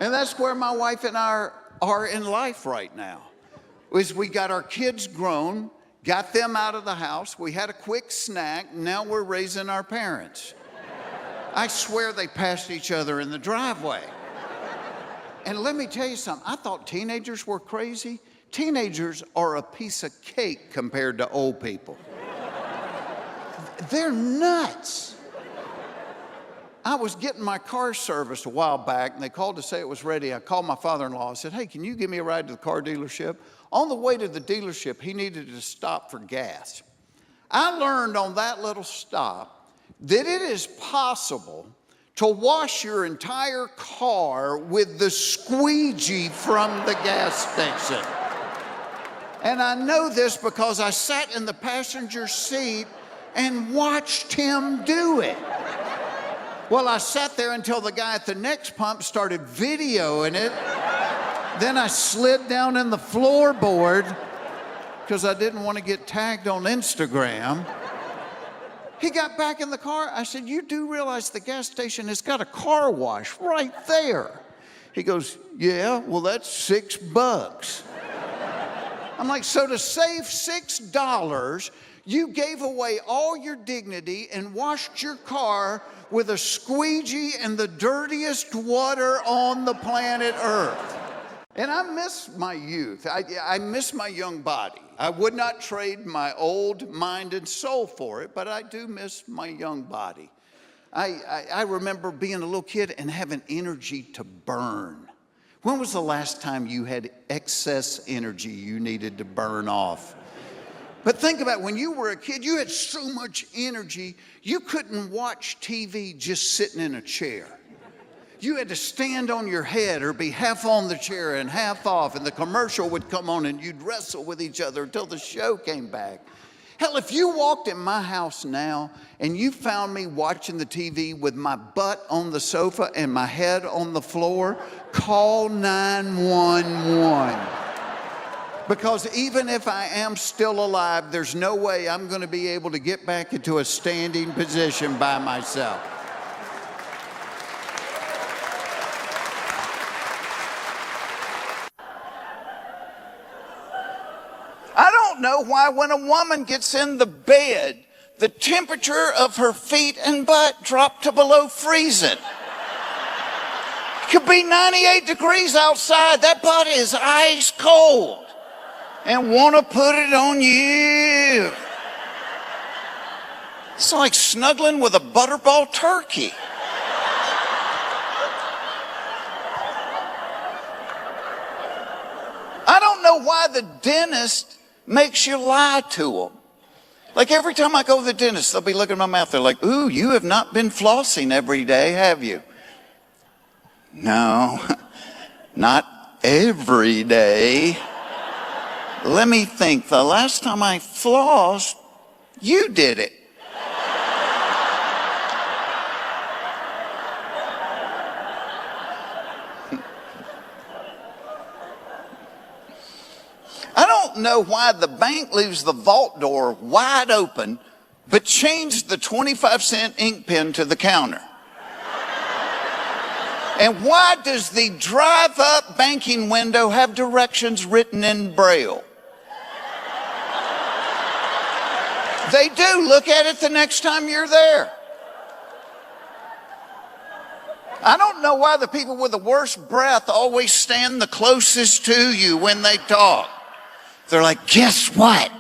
And that's where my wife and I are in life right now. Is we got our kids grown, got them out of the house, we had a quick snack, now we're raising our parents. I swear they passed each other in the driveway. And let me tell you something, I thought teenagers were crazy. Teenagers are a piece of cake compared to old people. They're nuts. I was getting my car serviced a while back, and they called to say it was ready. I called my father-in-law. I said, hey, can you give me a ride to the car dealership? On the way to the dealership, he needed to stop for gas. I learned on that little stop that it is possible to wash your entire car with the squeegee from the gas station. And I know this because I sat in the passenger seat and watched him do it. Well, I sat there until the guy at the next pump started videoing it. Then I slid down in the floorboard because I didn't want to get tagged on Instagram. He got back in the car. I said, you do realize the gas station has got a car wash right there? He goes, yeah, well, that's $6. I'm like, so to save $6, you gave away all your dignity and washed your car with a squeegee and the dirtiest water on the planet Earth. And I miss my youth. I miss my young body. I would not trade my old mind and soul for it, but I do miss my young body. I remember being a little kid and having energy to burn. When was the last time you had excess energy you needed to burn off? But think about when you were a kid, you had so much energy, you couldn't watch TV just sitting in a chair. You had to stand on your head or be half on the chair and half off, and the commercial would come on and you'd wrestle with each other until the show came back. Hell, if you walked in my house now and you found me watching the TV with my butt on the sofa and my head on the floor, call 911. Because even if I am still alive, there's no way I'm going to be able to get back into a standing position by myself. I don't know why when a woman gets in the bed, the temperature of her feet and butt drop to below freezing. It could be 98 degrees outside. That butt is ice cold. And want to put it on you. It's like snuggling with a butterball turkey. I don't know why the dentist makes you lie to them. Like every time I go to the dentist, they'll be looking at my mouth. They're like, ooh, you have not been flossing every day, have you? No, not every day. Let me think. The last time I flossed, you did it. I don't know why the bank leaves the vault door wide open, but changed the 25-cent ink pen to the counter. And why does the drive-up banking window have directions written in Braille? They do. Look at it the next time you're there. I don't know why the people with the worst breath always stand the closest to you when they talk. They're like, guess what?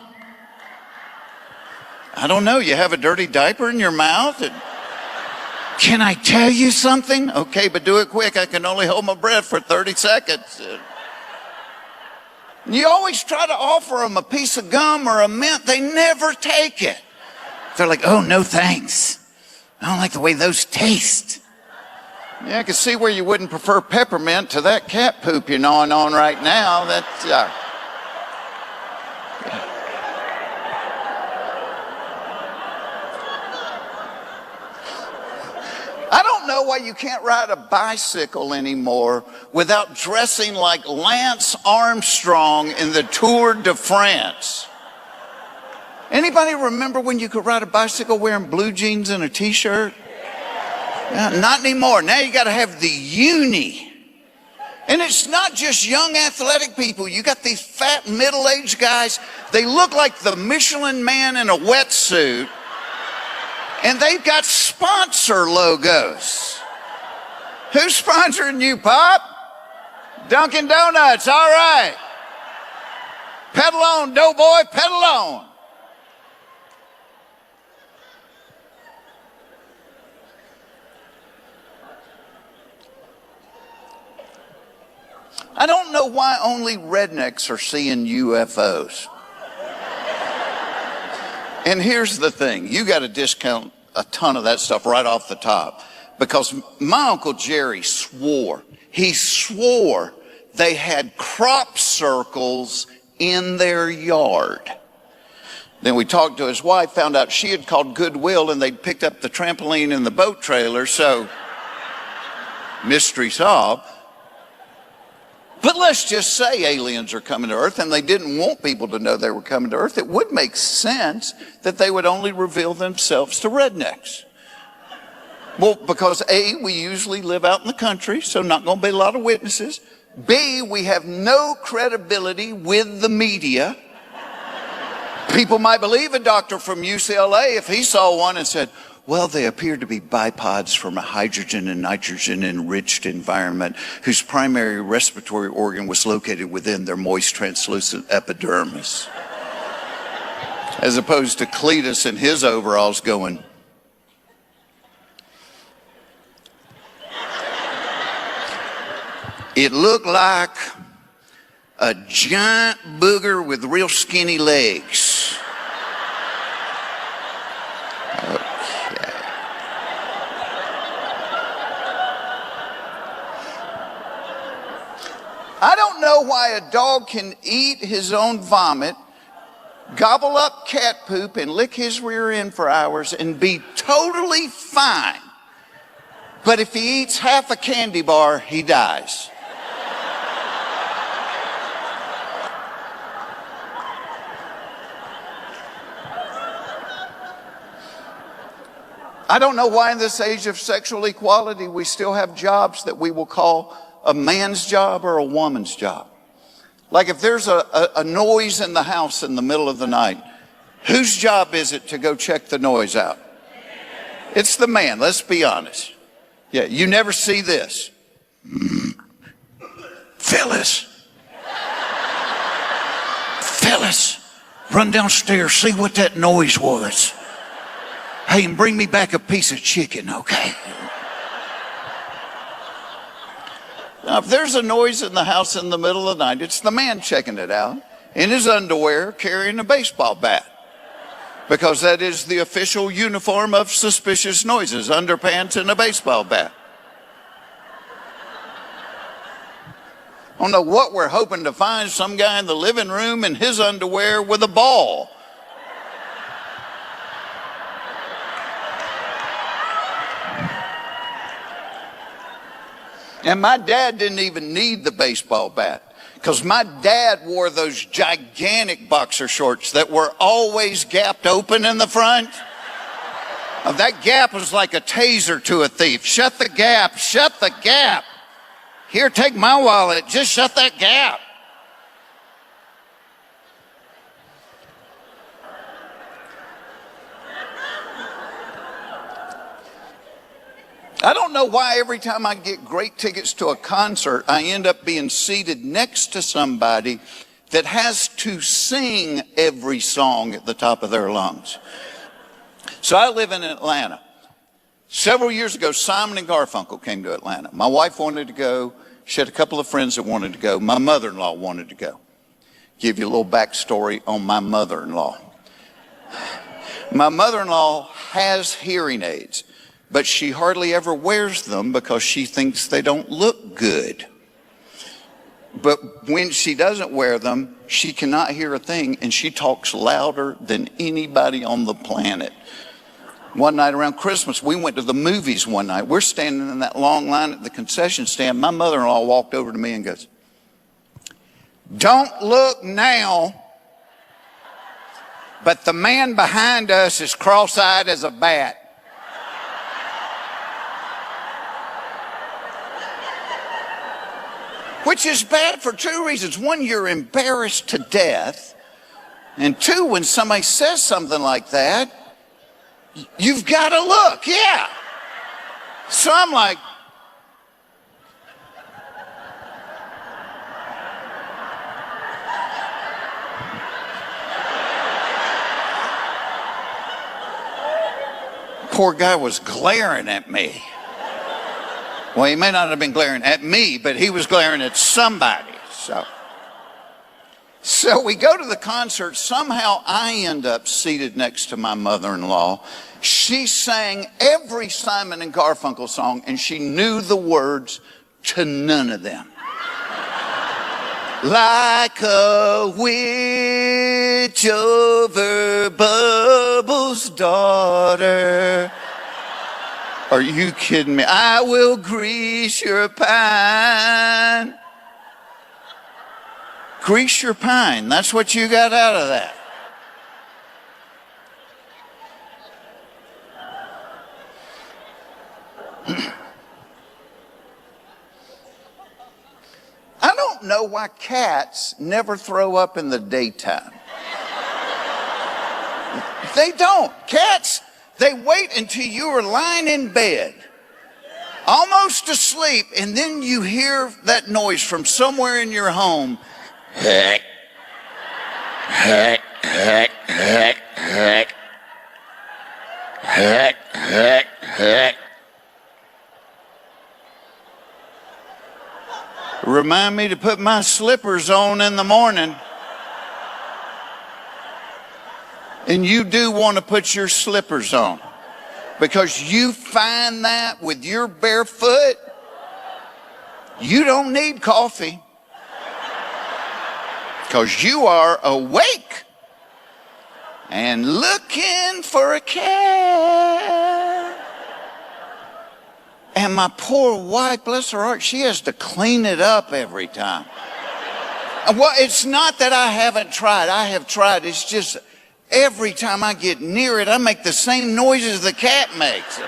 I don't know. You have a dirty diaper in your mouth? Can I tell you something? Okay, but do it quick. I can only hold my breath for 30 seconds. You always try to offer them a piece of gum or a mint. They never take it. They're like, oh, no thanks. I don't like the way those taste. Yeah, I can see where you wouldn't prefer peppermint to that cat poop you're gnawing on right now. That's... I don't know why you can't ride a bicycle anymore without dressing like Lance Armstrong in the Tour de France. Anybody remember when you could ride a bicycle wearing blue jeans and a t-shirt? Yeah, not anymore. Now you got to have the uni. And it's not just young athletic people. You got these fat middle-aged guys. They look like the Michelin Man in a wetsuit. And they've got sponsor logos. Who's sponsoring you, Pop? Dunkin' Donuts, all right. Pedal on, doughboy, pedal on. I don't know why only rednecks are seeing UFOs. And here's the thing, you got to discount a ton of that stuff right off the top, because my Uncle Jerry swore, he swore they had crop circles in their yard. Then we talked to his wife, found out she had called Goodwill and they'd picked up the trampoline and the boat trailer, so mystery solved. But let's just say aliens are coming to Earth and they didn't want people to know they were coming to Earth. It would make sense that they would only reveal themselves to rednecks. Well, because A, we usually live out in the country, so not going to be a lot of witnesses. B, we have no credibility with the media. People might believe a doctor from UCLA if he saw one and said, well, they appear to be bipods from a hydrogen and nitrogen enriched environment whose primary respiratory organ was located within their moist translucent epidermis. As opposed to Cletus in his overalls going, it looked like a giant booger with real skinny legs. Okay. I don't know why a dog can eat his own vomit, gobble up cat poop, and lick his rear end for hours and be totally fine. But if he eats half a candy bar, he dies. I don't know why in this age of sexual equality we still have jobs that we will call a man's job or a woman's job. Like if there's a noise in the house in the middle of the night, whose job is it to go check the noise out? It's the man, let's be honest. Yeah, you never see this. Phyllis. Phyllis, run downstairs, see what that noise was. Hey, and bring me back a piece of chicken, okay? Now, if there's a noise in the house in the middle of the night, it's the man checking it out in his underwear carrying a baseball bat. Because that is the official uniform of suspicious noises, underpants and a baseball bat. I don't know what we're hoping to find, some guy in the living room in his underwear with a ball. And my dad didn't even need the baseball bat, because my dad wore those gigantic boxer shorts that were always gapped open in the front. That gap was like a taser to a thief. Shut the gap, shut the gap. Here, take my wallet, just shut that gap. I don't know why every time I get great tickets to a concert, I end up being seated next to somebody that has to sing every song at the top of their lungs. So I live in Atlanta. Several years ago, Simon and Garfunkel came to Atlanta. My wife wanted to go. She had a couple of friends that wanted to go. My mother-in-law wanted to go. Give you a little backstory on my mother-in-law. My mother-in-law has hearing aids, but she hardly ever wears them because she thinks they don't look good. But when she doesn't wear them, she cannot hear a thing, and she talks louder than anybody on the planet. One night around Christmas, we went to the movies one night. We're standing in that long line at the concession stand. My mother-in-law walked over to me and goes, "Don't look now, but the man behind us is cross-eyed as a bat." Which is bad for two reasons. One, you're embarrassed to death. And two, when somebody says something like that, you've got to look, yeah. So I'm like, poor guy was glaring at me. Well, he may not have been glaring at me, but he was glaring at somebody. So we go to the concert. Somehow I end up seated next to my mother-in-law. She sang every Simon and Garfunkel song, and she knew the words to none of them. Like a witch over Bubble's daughter. Are you kidding me? I will grease your pine. Grease your pine. That's what you got out of that. I don't know why cats never throw up in the daytime. They don't. Cats, they wait until you are lying in bed, almost asleep, and then you hear that noise from somewhere in your home. Heck. Heck, heck, heck, heck. Heck, heck, heck. Remind me to put my slippers on in the morning. And you do want to put your slippers on, because you find that with your bare foot, you don't need coffee, because you are awake and looking for a cat. And my poor wife, bless her heart, she has to clean it up every time. Well, it's not that I haven't tried. I have tried. It's just every time I get near it, I make the same noises the cat makes.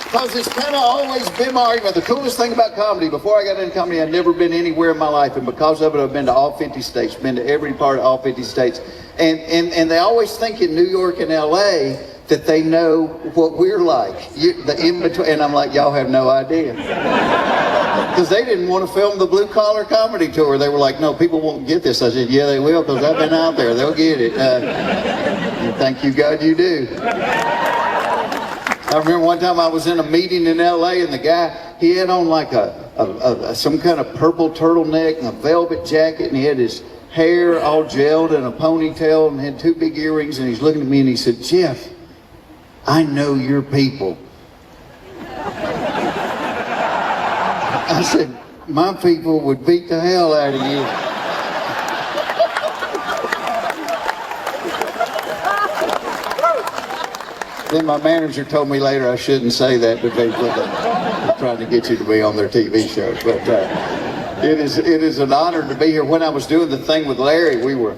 Because it's kind of always been my argument. The coolest thing about comedy, before I got into comedy, I'd never been anywhere in my life. And because of it, I've been to all 50 states, been to every part of all 50 states. And they always think in New York and LA that they know what we're like. The in-between. And I'm like, y'all have no idea. Because they didn't want to film the Blue Collar Comedy Tour. They were like, no, people won't get this. I said, yeah, they will, because I've been out there. They'll get it. And thank you, God, you do. I remember one time I was in a meeting in LA, and the guy, he had on like some kind of purple turtleneck and a velvet jacket, and he had his hair all gelled in a ponytail and had two big earrings, and he's looking at me and he said, Jeff, I know your people. I said, my people would beat the hell out of you. Then my manager told me later I shouldn't say that because they're trying to get you to be on their TV show. But it is an honor to be here. When I was doing the thing with Larry, we were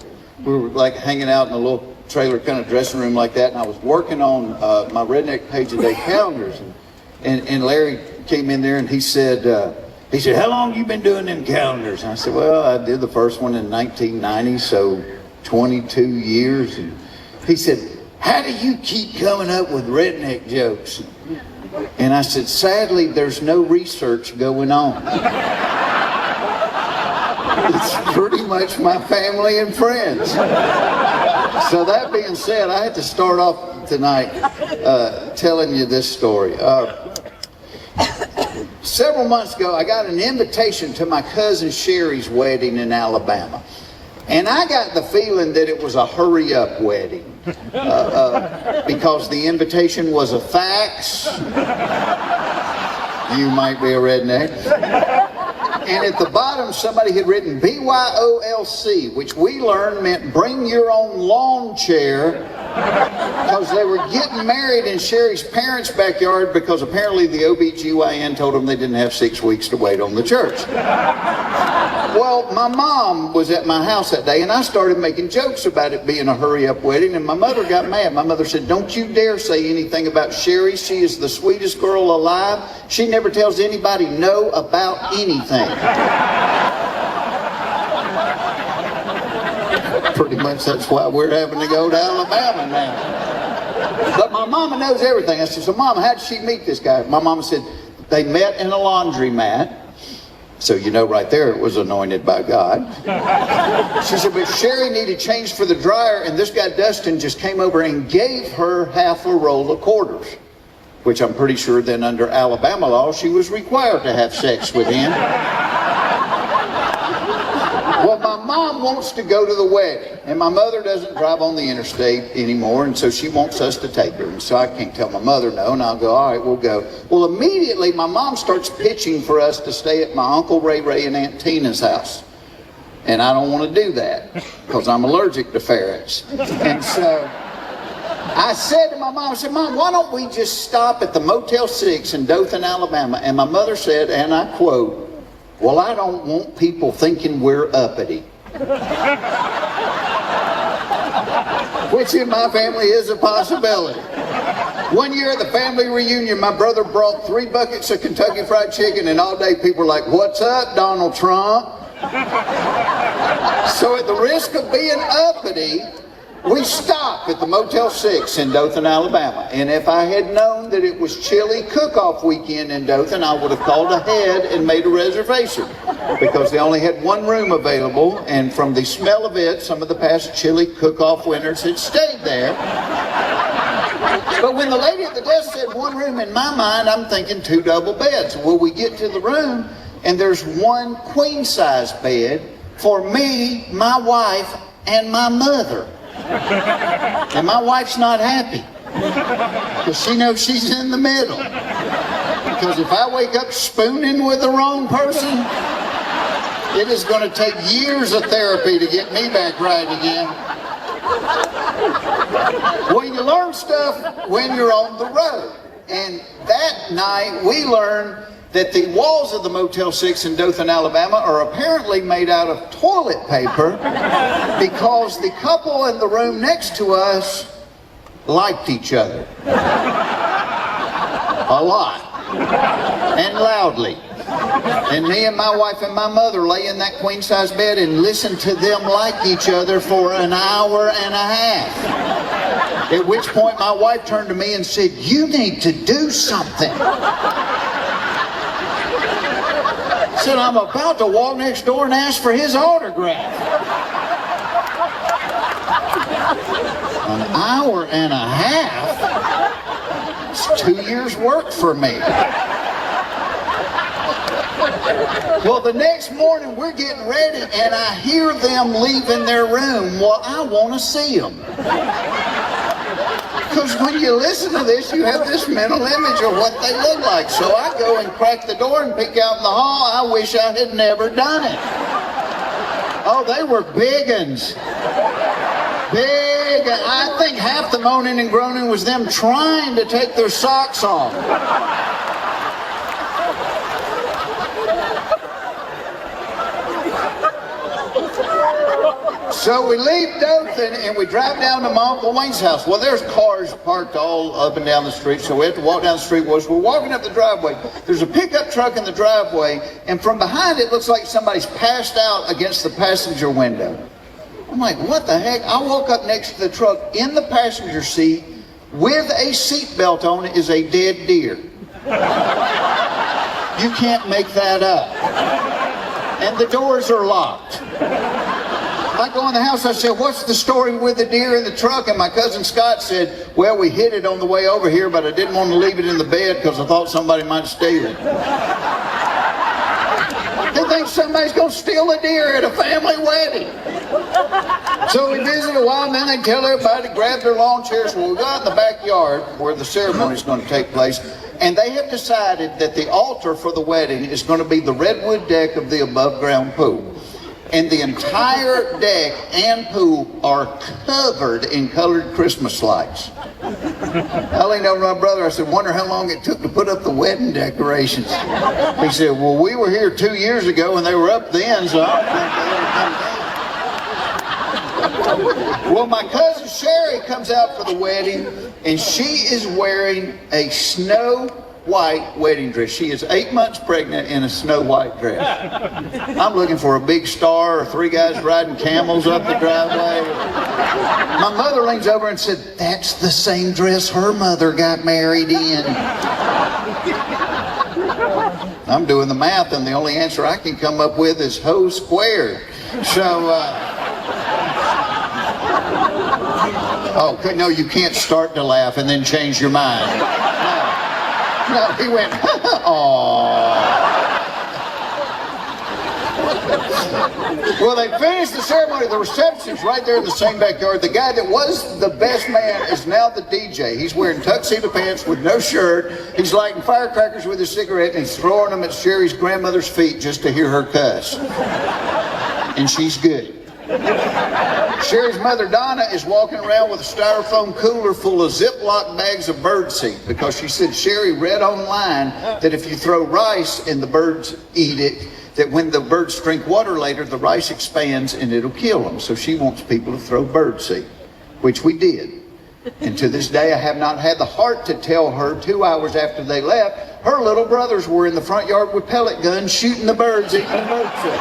like hanging out in a little trailer kind of dressing room like that, and I was working on my Redneck Page a Day calendars, and Larry came in there and he said, how long you been doing them calendars? And I said, well, I did the first one in 1990, so 22 years. And he said, how do you keep coming up with redneck jokes? And I said, sadly, there's no research going on. It's pretty much my family and friends. So that being said, I had to start off tonight telling you this story. Several months ago, I got an invitation to my cousin Sherry's wedding in Alabama. And I got the feeling that it was a hurry-up wedding because the invitation was a fax. You might be a redneck. And at the bottom, somebody had written BYOLC, which we learned meant bring your own lawn chair Because they were getting married in Sherry's parents' backyard because apparently the OBGYN told them they didn't have 6 weeks to wait on the church. Well, my mom was at my house that day, and I started making jokes about it being a hurry-up wedding, and my mother got mad. My mother said, "Don't you dare say anything about Sherry. She is the sweetest girl alive. She never tells anybody no about anything." Pretty much that's why we're having to go to Alabama now. But my mama knows everything. I said, "So Mama, how did she meet this guy?" My mama said, "They met in a laundromat." So you know right there it was anointed by God. She said, "But Sherry needed change for the dryer, and this guy Dustin just came over and gave her half a roll of quarters." Which I'm pretty sure then under Alabama law she was required to have sex with him. Well, my mom wants to go to the wedding, and my mother doesn't drive on the interstate anymore, and so she wants us to take her. And so I can't tell my mother no, and I'll go, "All right, we'll go." Well, immediately my mom starts pitching for us to stay at my Uncle Ray Ray and Aunt Tina's house. And I don't want to do that because I'm allergic to ferrets. And so I said to my mom, I said, "Mom, why don't we just stop at the Motel 6 in Dothan, Alabama?" And my mother said, and I quote, "Well, I don't want people thinking we're uppity." Which in my family is a possibility. One year at the family reunion, my brother brought 3 buckets of Kentucky Fried Chicken, and all day people were like, "What's up, Donald Trump?" So at the risk of being uppity, we stopped at the Motel 6 in Dothan, Alabama. And if I had known that it was chili cook-off weekend in Dothan, I would have called ahead and made a reservation. Because they only had 1 room available, and from the smell of it, some of the past chili cook-off winners had stayed there. But when the lady at the desk said 1 room, in my mind, I'm thinking 2 double beds. Well, we get to the room, and there's 1 queen-size bed for me, my wife, and my mother. And my wife's not happy because she knows she's in the middle. Because if I wake up spooning with the wrong person, it is going to take years of therapy to get me back right again. Well, you learn stuff when you're on the road. And that night we learned that the walls of the Motel 6 in Dothan, Alabama are apparently made out of toilet paper because the couple in the room next to us liked each other. A lot. And loudly. And me and my wife and my mother lay in that queen-size bed and listened to them like each other for an hour and a half. At which point my wife turned to me and said, "You need to do something." I said, "I'm about to walk next door and ask for his autograph." An hour and a half? It's 2 years' work for me. Well, the next morning we're getting ready and I hear them leaving their room. Well, I want to see them. Because when you listen to this, you have this mental image of what they look like. So I go and crack the door and peek out in the hall. I wish I had never done it. Oh, they were big uns. Big. I think half the moaning and groaning was them trying to take their socks off. So we leave Dothan and we drive down to my Uncle Wayne's house. Well, there's cars parked all up and down the street, so we have to walk down the street. Well, we're walking up the driveway. There's a pickup truck in the driveway, and from behind it looks like somebody's passed out against the passenger window. I'm like, what the heck? I walk up next to the truck. In the passenger seat with a seatbelt on is a dead deer. You can't make that up. And the doors are locked. I go in the house, I said, "What's the story with the deer in the truck?" And my cousin Scott said, "Well, we hid it on the way over here, but I didn't want to leave it in the bed because I thought somebody might steal it." They think somebody's going to steal a deer at a family wedding. So we visit a while, and then they tell everybody to grab their lawn chairs. Well, we go out in the backyard where the ceremony is going to take place, and they have decided that the altar for the wedding is going to be the redwood deck of the above-ground pool. And the entire deck and pool are covered in colored Christmas lights. I leaned over to my brother, I said, wonder how long it took to put up the wedding decorations. He said, well, we were here 2 years ago and they were up then, so I don't think they ever come down. Well, my cousin Sherry comes out for the wedding, and she is wearing a snow white wedding dress. She is 8 months pregnant in a snow white dress. I'm looking for a big star or 3 guys riding camels up the driveway. My mother leans over and said, that's the same dress her mother got married in. I'm doing the math, and the only answer I can come up with is ho squared. So, oh, no, you can't start to laugh and then change your mind. No, he went, aww. Well, they finished the ceremony. The reception's right there in the same backyard. The guy that was the best man is now the DJ. He's wearing tuxedo pants with no shirt. He's lighting firecrackers with his cigarette, and he's throwing them at Sherry's grandmother's feet just to hear her cuss. And she's good. Sherry's mother, Donna, is walking around with a styrofoam cooler full of Ziploc bags of birdseed because she said Sherry read online that if you throw rice and the birds eat it, that when the birds drink water later, the rice expands and it'll kill them. So she wants people to throw birdseed, which we did. And to this day, I have not had the heart to tell her 2 hours after they left, her little brothers were in the front yard with pellet guns shooting the birds, eating the birdseed.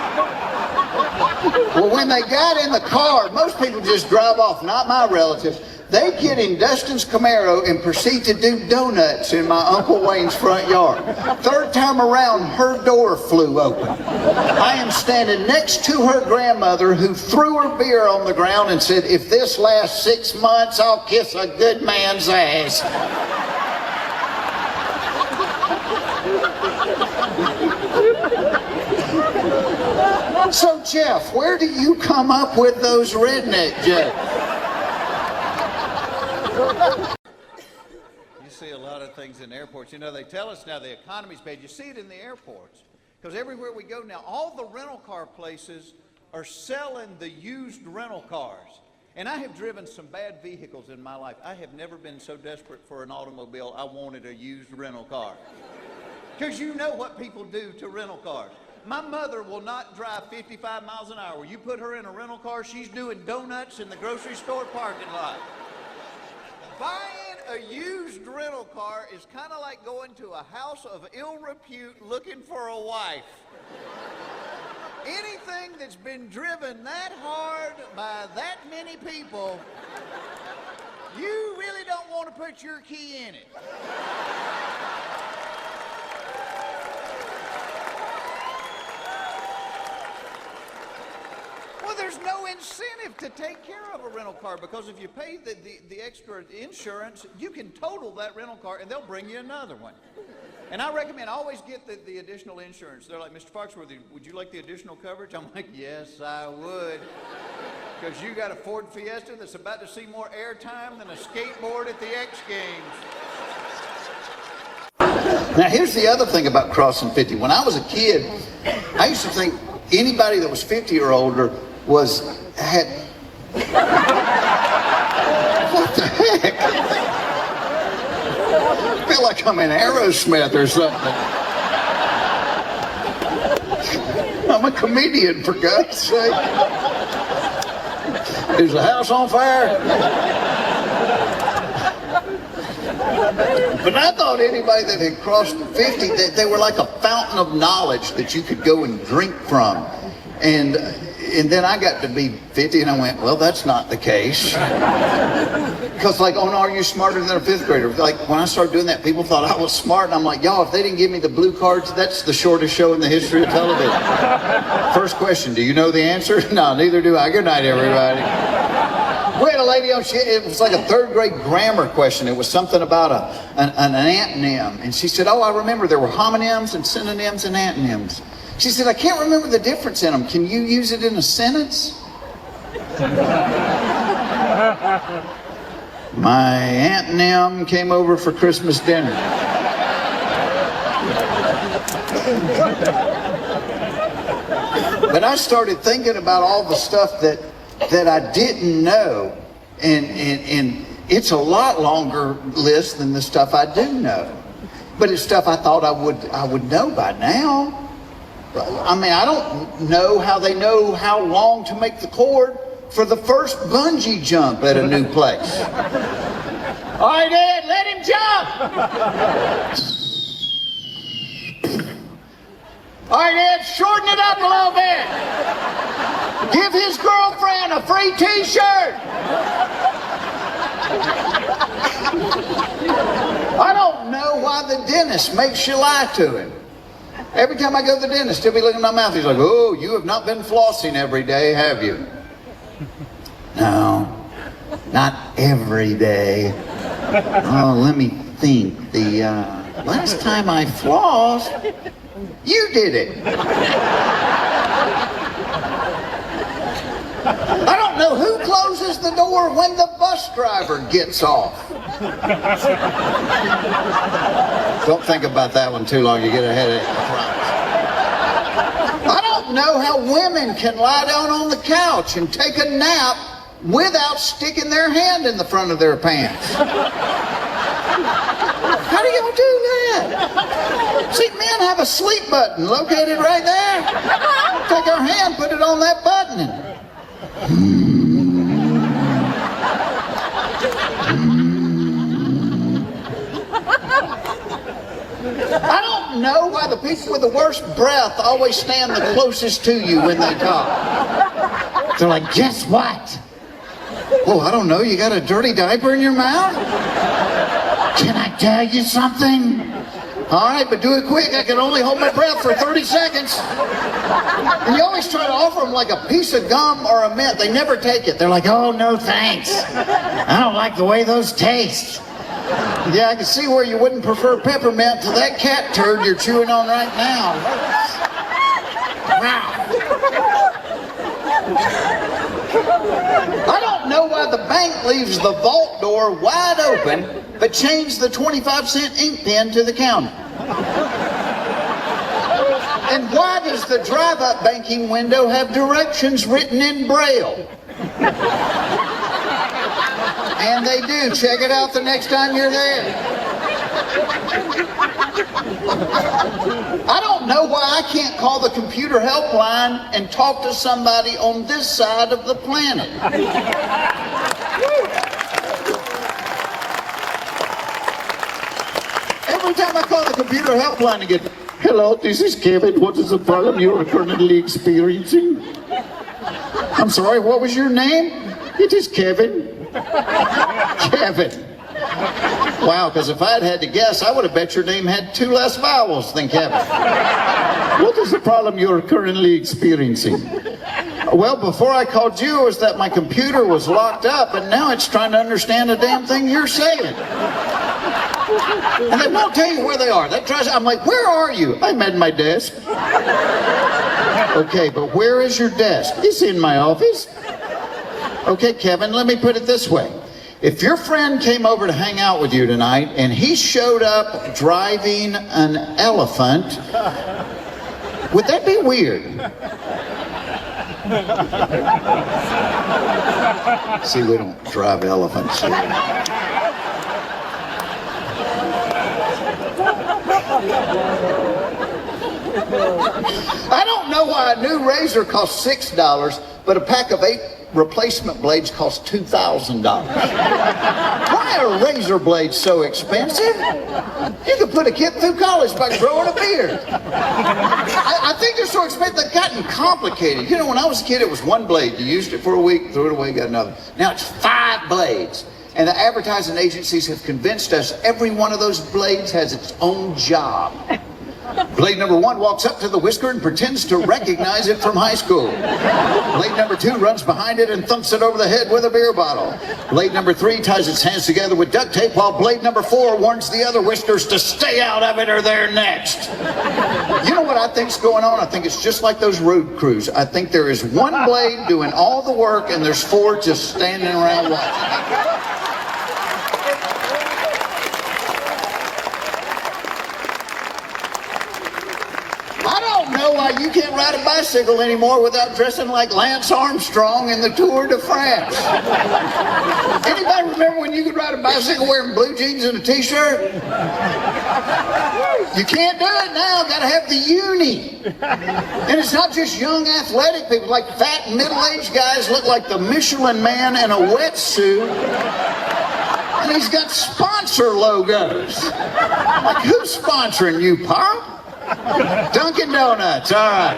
Well, when they got in the car, most people just drive off, not my relatives. They get in Dustin's Camaro and proceed to do donuts in my Uncle Wayne's front yard. Third time around, her door flew open. I am standing next to her grandmother, who threw her beer on the ground and said, if this lasts 6 months, I'll kiss a good man's ass. So, Jeff, where do you come up with those redneck jokes? You see a lot of things in airports. You know, they tell us now the economy's bad. You see it in the airports. Because everywhere we go now, all the rental car places are selling the used rental cars. And I have driven some bad vehicles in my life. I have never been so desperate for an automobile, I wanted a used rental car. Because you know what people do to rental cars. My mother will not drive 55 miles an hour. You put her in a rental car, she's doing donuts in the grocery store parking lot. Buying a used rental car is kind of like going to a house of ill repute looking for a wife. Anything that's been driven that hard by that many people, you really don't want to put your key in it. Well, there's no incentive to take care of a rental car, because if you pay the extra insurance, you can total that rental car and they'll bring you another one. And I recommend always get the additional insurance. They're like, Mr. Foxworthy, would you like the additional coverage? I'm like, yes, I would. Because you got a Ford Fiesta that's about to see more airtime than a skateboard at the X Games. Now, here's the other thing about crossing 50. When I was a kid, I used to think anybody that was 50 or older had what the heck? I feel like I'm in Aerosmith or something. I'm a comedian, for God's sake. Is the house on fire? But I thought anybody that had crossed 50, they were like a fountain of knowledge that you could go and drink from. And then I got to be 50 and I went, well, that's not the case. Because like, oh no, are you smarter than a 5th grader? Like when I started doing that, people thought I was smart, and I'm like, y'all, if they didn't give me the blue cards, that's the shortest show in the history of television. First question, do you know the answer? No, neither do I. Good night, everybody. We had a lady on, it was like a 3rd grade grammar question. It was something about an antonym. And she said, oh, I remember there were homonyms and synonyms and antonyms. She said, I can't remember the difference in them. Can you use it in a sentence? My Aunt Nim came over for Christmas dinner. But I started thinking about all the stuff that I didn't know, and it's a lot longer list than the stuff I do know. But it's stuff I thought I would know by now. I mean, I don't know how they know how long to make the cord for the first bungee jump at a new place. All right, Ed, let him jump. All right, Ed, shorten it up a little bit. Give his girlfriend a free t-shirt. I don't know why the dentist makes you lie to him. Every time I go to the dentist, he'll be looking at my mouth. He's like, oh, you have not been flossing every day, have you? No, not every day. Oh, let me think. The last time I flossed, you did it. I don't know who closes the door when the bus driver gets off. Don't think about that one too long. You get a headache. I don't know how women can lie down on the couch and take a nap without sticking their hand in the front of their pants. How do y'all do that? See, men have a sleep button located right there. Take our hand, put it on that button, and I don't know why the people with the worst breath always stand the closest to you when they talk. They're like, guess what? Oh, I don't know, you got a dirty diaper in your mouth? Can I tell you something? All right, but do it quick. I can only hold my breath for 30 seconds. And you always try to offer them like a piece of gum or a mint. They never take it. They're like, oh, no thanks. I don't like the way those taste. Yeah, I can see where you wouldn't prefer peppermint to that cat turd you're chewing on right now. Wow. I don't know why the bank leaves the vault door wide open, but change the 25-cent ink pen to the counter. And why does the drive-up banking window have directions written in Braille? And they do. Check it out the next time you're there. I don't know why I can't call the computer helpline and talk to somebody on this side of the planet. Every time I call the computer helpline and get, hello, this is Kevin. What is the problem you are currently experiencing? I'm sorry, what was your name? It is Kevin. Kevin. Wow, because if I'd had to guess, I would have bet your name had 2 less vowels than Kevin. What is the problem you're currently experiencing? Well, before I called you, it was that my computer was locked up, and now it's trying to understand a damn thing you're saying. And they won't tell you where they are. I'm like, where are you? I'm at my desk. Okay, but where is your desk? It's in my office. Okay, Kevin, let me put it this way. If your friend came over to hang out with you tonight and he showed up driving an elephant, would that be weird? See, we don't drive elephants here. I don't know why a new razor costs $6, but a pack of 8 replacement blades cost $2,000. Why are razor blades so expensive? You could put a kid through college by growing a beard. I think they're so expensive, they've gotten complicated. You know, when I was a kid, it was 1 blade. You used it for a week, threw it away, got another. Now it's 5 blades. And the advertising agencies have convinced us every one of those blades has its own job. Blade number 1 walks up to the whisker and pretends to recognize it from high school. Blade number 2 runs behind it and thumps it over the head with a beer bottle. Blade number 3 ties its hands together with duct tape, while blade number 4 warns the other whiskers to stay out of it or they're next. You know what I think's going on? I think it's just like those road crews. I think there is 1 blade doing all the work and there's 4 just standing around watching. I I don't know why you can't ride a bicycle anymore without dressing like Lance Armstrong in the Tour de France. Anybody remember when you could ride a bicycle wearing blue jeans and a t-shirt? You can't do it now. Got to have the uni. And it's not just young athletic people, like fat middle-aged guys look like the Michelin Man in a wetsuit. And he's got sponsor logos. Like, who's sponsoring you, Pop? Dunkin' Donuts, all right.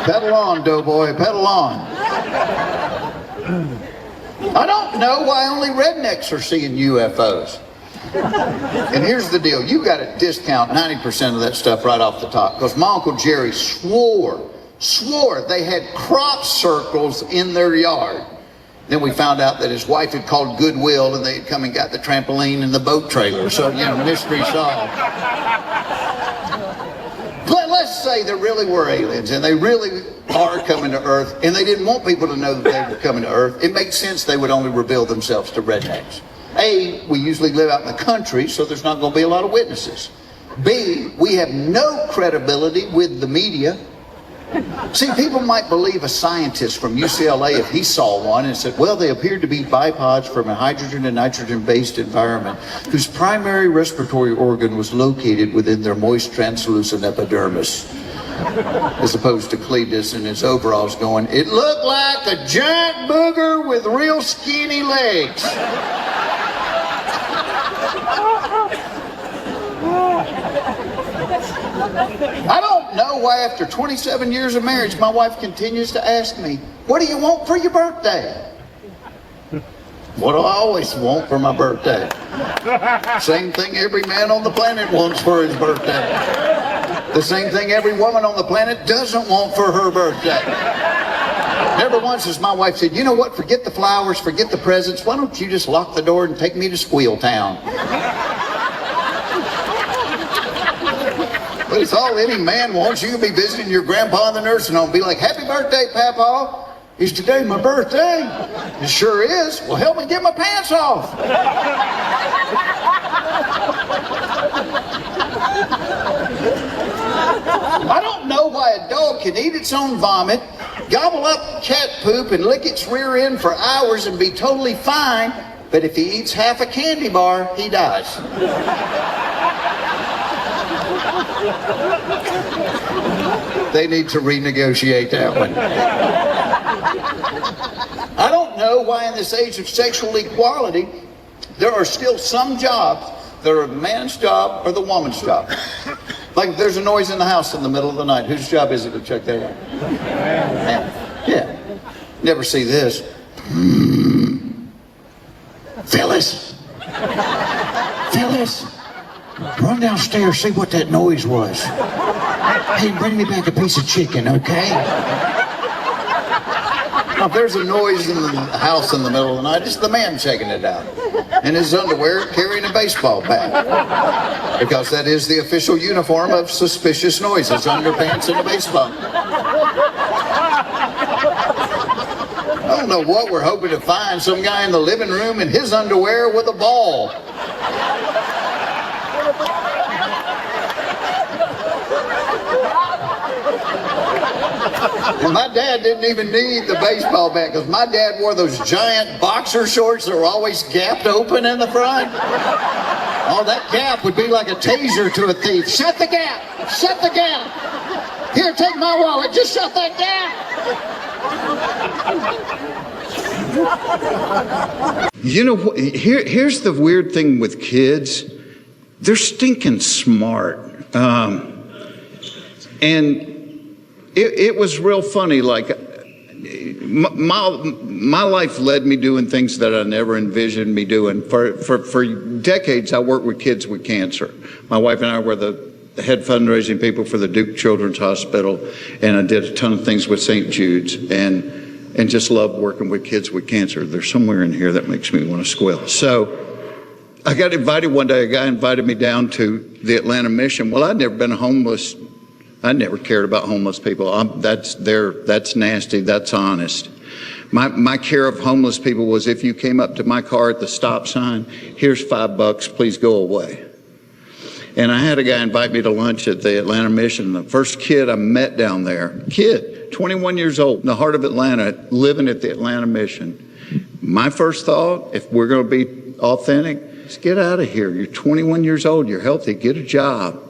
Pedal on, doughboy, pedal on. I don't know why only rednecks are seeing UFOs. And here's the deal. You got to discount 90% of that stuff right off the top, because my Uncle Jerry swore they had crop circles in their yard. Then we found out that his wife had called Goodwill and they had come and got the trampoline and the boat trailer. So, mystery solved. But let's say there really were aliens and they really are coming to Earth, and they didn't want people to know that they were coming to Earth. It makes sense they would only reveal themselves to rednecks. A, we usually live out in the country, so there's not going to be a lot of witnesses. B, we have no credibility with the media. See, people might believe a scientist from UCLA if he saw one and said, well, they appeared to be bipods from a hydrogen and nitrogen-based environment whose primary respiratory organ was located within their moist, translucent epidermis. As opposed to Cletus in his overalls going, it looked like a giant booger with real skinny legs. I don't know why after 27 years of marriage, my wife continues to ask me, what do you want for your birthday? What do I always want for my birthday? Same thing every man on the planet wants for his birthday. The same thing every woman on the planet doesn't want for her birthday. Never once has my wife said, you know what, forget the flowers, forget the presents, why don't you just lock the door and take me to Squeal Town? But it's all any man wants. You can be visiting your grandpa in the nursing home, be like, happy birthday, Papa. Is today my birthday? It sure is. Well, help me get my pants off. I don't know why a dog can eat its own vomit, gobble up cat poop, and lick its rear end for hours and be totally fine, but if he eats half a candy bar, he dies. They need to renegotiate that one. I don't know why in this age of sexual equality, there are still some jobs that are the man's job or the woman's job. Like if there's a noise in the house in the middle of the night, whose job is it to check that out? Man. Yeah. Never see this. Phyllis. Phyllis. Run downstairs, see what that noise was. Hey, bring me back a piece of chicken, okay? Now, if there's a noise in the house in the middle of the night, it's the man checking it out. In his underwear, carrying a baseball bat. Because that is the official uniform of suspicious noises, underpants and a baseball. I don't know what we're hoping to find. Some guy in the living room in his underwear with a ball. And my dad didn't even need the baseball bat because my dad wore those giant boxer shorts that were always gapped open in the front. Oh, that gap would be like a taser to a thief. Shut the gap! Shut the gap! Here, take my wallet. Just shut that gap! You know, here's the weird thing with kids. They're stinking smart. And it was real funny. Like, my life led me doing things that I never envisioned me doing. For decades, I worked with kids with cancer. My wife and I were the head fundraising people for the Duke Children's Hospital, and I did a ton of things with St. Jude's, and just loved working with kids with cancer. There's somewhere in here that makes me want to squeal. So I got invited one day. A guy invited me down to the Atlanta Mission. Well, I'd never been homeless. I never cared about homeless people. That's nasty. That's honest. My care of homeless people was if you came up to my car at the stop sign, here's $5, please go away. And I had a guy invite me to lunch at the Atlanta Mission. The first kid I met down there, 21 years old, in the heart of Atlanta, living at the Atlanta Mission. My first thought, if we're going to be authentic, is get out of here. You're 21 years old, you're healthy, get a job.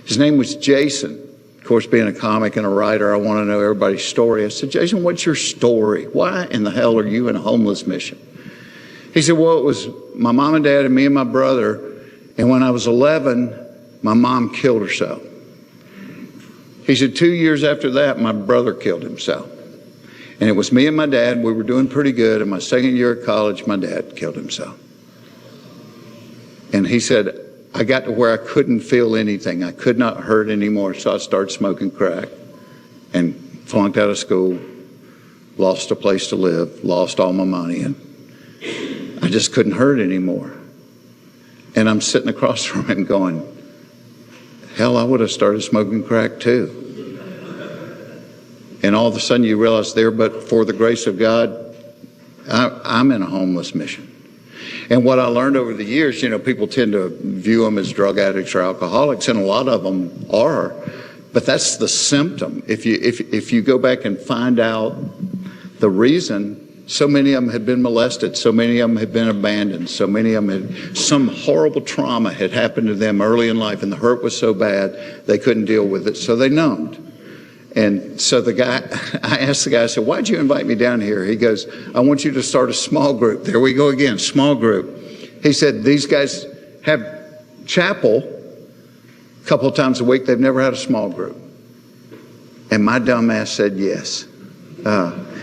His name was Jason. Of course, being a comic and a writer, I want to know everybody's story. I said, Jason, what's your story? Why in the hell are you in a homeless mission? He said, well, it was my mom and dad and me and my brother. And when I was 11, my mom killed herself. He said, 2 years after that, my brother killed himself. And it was me and my dad. We were doing pretty good. In my second year of college, my dad killed himself. And he said, I got to where I couldn't feel anything. I could not hurt anymore. So I started smoking crack and flunked out of school, lost a place to live, lost all my money, and I just couldn't hurt anymore. And I'm sitting across from him going, hell, I would have started smoking crack too. And all of a sudden you realize there, but for the grace of God, I'm in a homeless mission. And what I learned over the years, people tend to view them as drug addicts or alcoholics, and a lot of them are, but that's the symptom. If you go back and find out the reason, so many of them had been molested, so many of them had been abandoned, so many of them had, some horrible trauma had happened to them early in life, and the hurt was so bad they couldn't deal with it, so they numbed. And so I asked the guy, I said, why'd you invite me down here? He goes, I want you to start a small group. There we go again, small group. He said, these guys have chapel a couple of times a week. They've never had a small group. And my dumb ass said yes,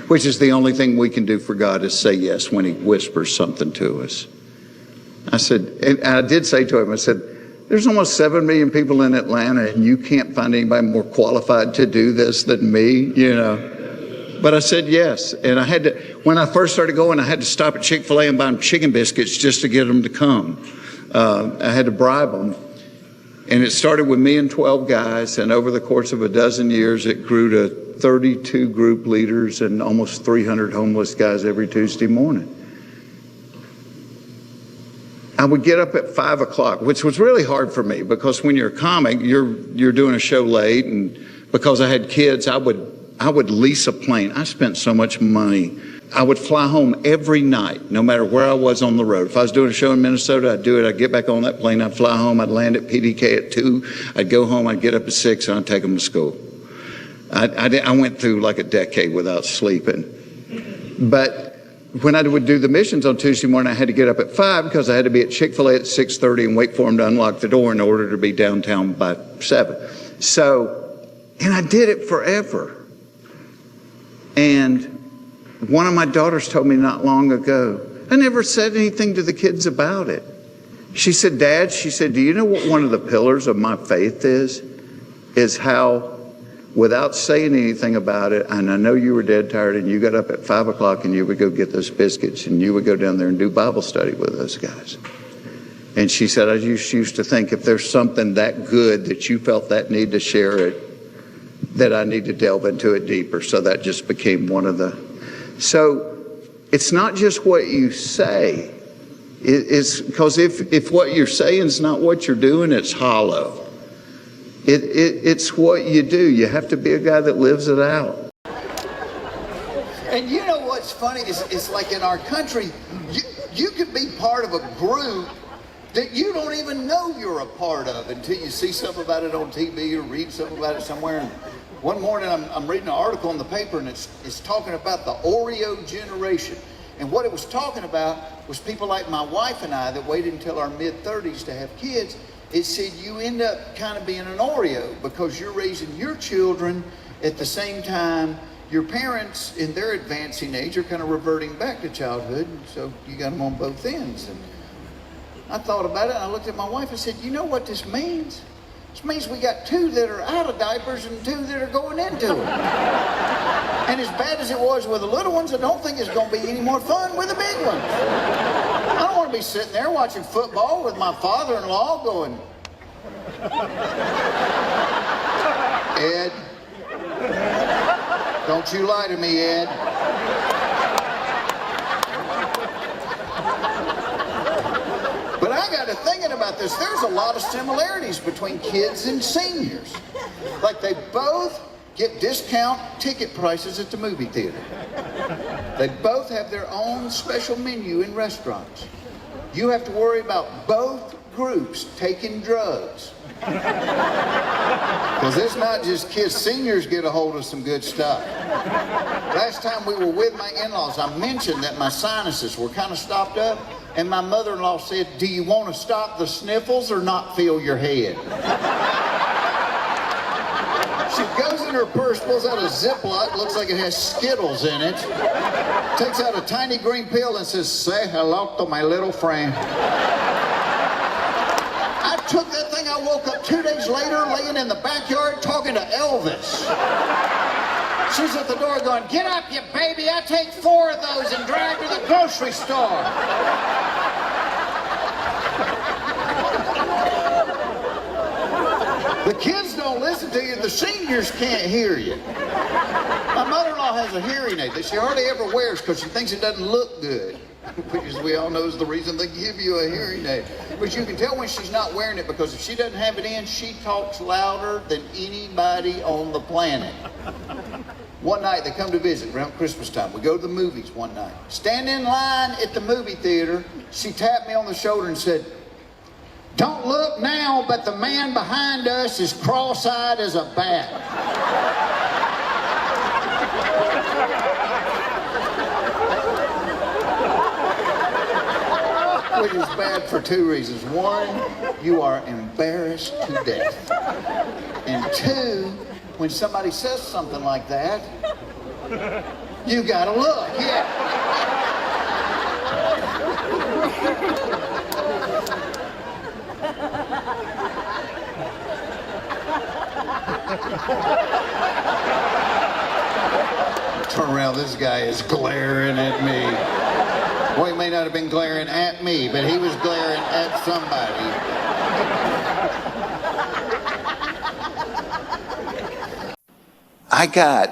which is the only thing we can do for God is say yes when he whispers something to us. I said, and I did say to him, I said, there's almost 7 million people in Atlanta, and you can't find anybody more qualified to do this than me, But I said yes. And I had to, when I first started going, I had to stop at Chick-fil-A and buy them chicken biscuits just to get them to come. I had to bribe them. And it started with me and 12 guys, and over the course of a dozen years, it grew to 32 group leaders and almost 300 homeless guys every Tuesday morning. I would get up at 5 o'clock, which was really hard for me because when you're a comic, you're doing a show late, and because I had kids, I would lease a plane. I spent so much money. I would fly home every night, no matter where I was on the road. If I was doing a show in Minnesota, I'd do it. I'd get back on that plane. I'd fly home. I'd land at PDK at 2. I'd go home. I'd get up at 6, and I'd take them to school. I went through like a decade without sleeping. But when I would do the missions on Tuesday morning, I had to get up at 5 because I had to be at Chick-fil-A at 6:30 and wait for them to unlock the door in order to be downtown by 7. And I did it forever. And one of my daughters told me not long ago, I never said anything to the kids about it. She said, Dad, do you know what one of the pillars of my faith is? Is how, without saying anything about it, and I know you were dead tired and you got up at 5 o'clock and you would go get those biscuits and you would go down there and do Bible study with those guys. And she said, I just used to think if there's something that good that you felt that need to share it, that I need to delve into it deeper. So that just became one of the, so it's not just what you say. It's because if what you're saying is not what you're doing, it's hollow. It's what you do. You have to be a guy that lives it out. And you know what's funny is it's like in our country, you could be part of a group that you don't even know you're a part of until you see something about it on TV or read something about it somewhere. And one morning I'm reading an article in the paper, and it's talking about the Oreo generation. And what it was talking about was people like my wife and I that waited until our mid-30s to have kids. It said you end up kind of being an Oreo because you're raising your children at the same time your parents in their advancing age are kind of reverting back to childhood, and so you got them on both ends. And I thought about it, and I looked at my wife and said, you know what this means? This means we got 2 that are out of diapers and 2 that are going into them. And as bad as it was with the little ones, I don't think it's going to be any more fun with the big ones. I don't want to be sitting there watching football with my father-in-law going, Ed, don't you lie to me, Ed. But I got to thinking about this. There's a lot of similarities between kids and seniors. Like they both get discount ticket prices at the movie theater. They both have their own special menu in restaurants. You have to worry about both groups taking drugs. Because it's not just kids. Seniors get a hold of some good stuff. Last time we were with my in-laws, I mentioned that my sinuses were kind of stopped up, and my mother-in-law said, do you want to stop the sniffles or not fill your head? She goes in her purse, pulls out a Ziploc, looks like it has Skittles in it, takes out a tiny green pill and says, say hello to my little friend. I took that thing, I woke up 2 days later laying in the backyard talking to Elvis. She's at the door going, get up, you baby, I take 4 of those and drive to the grocery store. The kids don't listen to you, the seniors can't hear you. My mother-in-law has a hearing aid that she hardly ever wears because she thinks it doesn't look good. Which, as we all know, is the reason they give you a hearing aid. But you can tell when she's not wearing it because if she doesn't have it in, she talks louder than anybody on the planet. One night they come to visit around Christmas time. We go to the movies one night. Stand in line at the movie theater. She tapped me on the shoulder and said, don't look now, but the man behind us is cross-eyed as a bat. Which is bad for 2 reasons. 1, you are embarrassed to death. And 2, when somebody says something like that, you gotta look. Yeah. Turn around, this guy is glaring at me. Well, he may not have been glaring at me, but he was glaring at somebody. I got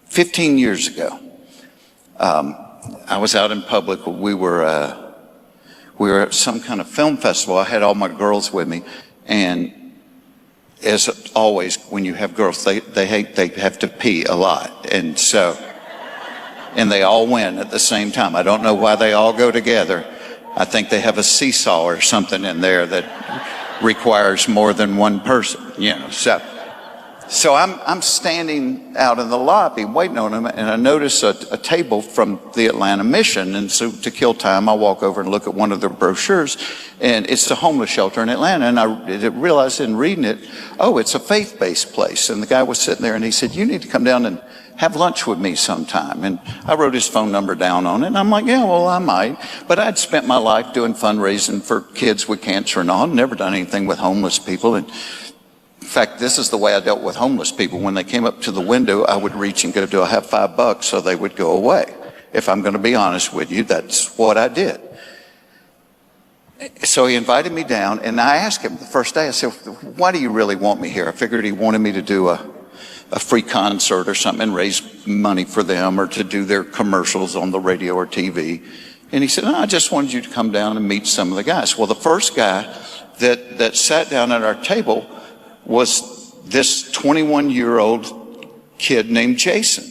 15 years ago. I was out in public. We were at some kind of film festival. I had all my girls with me, and as always, when you have girls, they have to pee a lot, and they all went at the same time. I don't know why they all go together. I think they have a seesaw or something in there that requires more than one person, So I'm standing out in the lobby waiting on them, and I notice a table from the Atlanta Mission. And so to kill time, I walk over and look at one of their brochures, and it's the homeless shelter in Atlanta. And I realized in reading it, oh, it's a faith-based place. And the guy was sitting there, and he said, you need to come down and have lunch with me sometime. And I wrote his phone number down on it, and I'm like, yeah, well, I might. But I'd spent my life doing fundraising for kids with cancer and all. I'd never done anything with homeless people. And in fact, this is the way I dealt with homeless people. When they came up to the window, I would reach and go, do I have $5 so they would go away? If I'm going to be honest with you, that's what I did. So he invited me down, and I asked him the first day, I said, why do you really want me here? I figured he wanted me to do a free concert or something and raise money for them, or to do their commercials on the radio or TV. And he said, no, I just wanted you to come down and meet some of the guys. Well, the first guy that sat down at our table was this 21-year-old kid named Jason.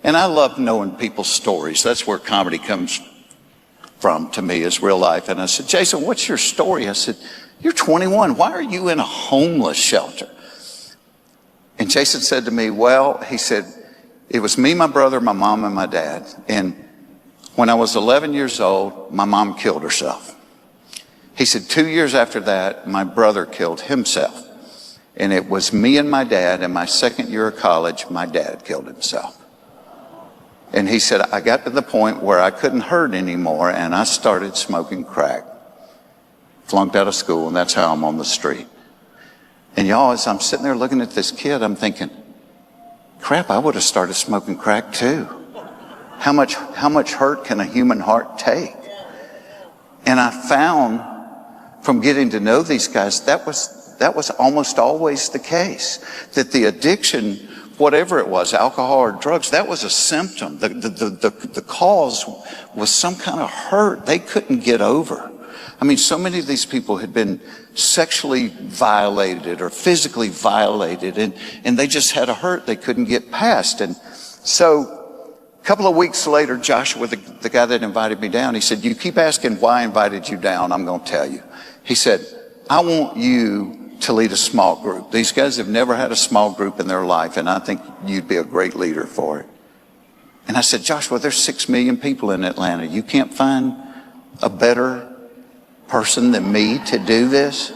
And I love knowing people's stories. That's where comedy comes from to me, is real life. And I said, Jason, what's your story? I said, you're 21. Why are you in a homeless shelter? And Jason said to me, well, he said, it was me, my brother, my mom, and my dad. And when I was 11 years old, my mom killed herself. He said, 2 years after that, my brother killed himself. And it was me and my dad. In my second year of college, my dad killed himself. And he said, I got to the point where I couldn't hurt anymore, and I started smoking crack. Flunked out of school, and that's how I'm on the street. And y'all, as I'm sitting there looking at this kid, I'm thinking, crap, I would have started smoking crack too. How much hurt can a human heart take? And I found from getting to know these guys, that was almost always the case. That the addiction, whatever it was, alcohol or drugs, that was a symptom. The cause was some kind of hurt they couldn't get over. I mean, so many of these people had been sexually violated or physically violated, and they just had a hurt they couldn't get past. And so a couple of weeks later, Joshua, the guy that invited me down, he said, you keep asking why I invited you down, I'm going to tell you. He said, I want you to lead a small group. These guys have never had a small group in their life, and I think you'd be a great leader for it. And I said, Joshua, there's 6 million people in Atlanta. You can't find a better person than me to do this?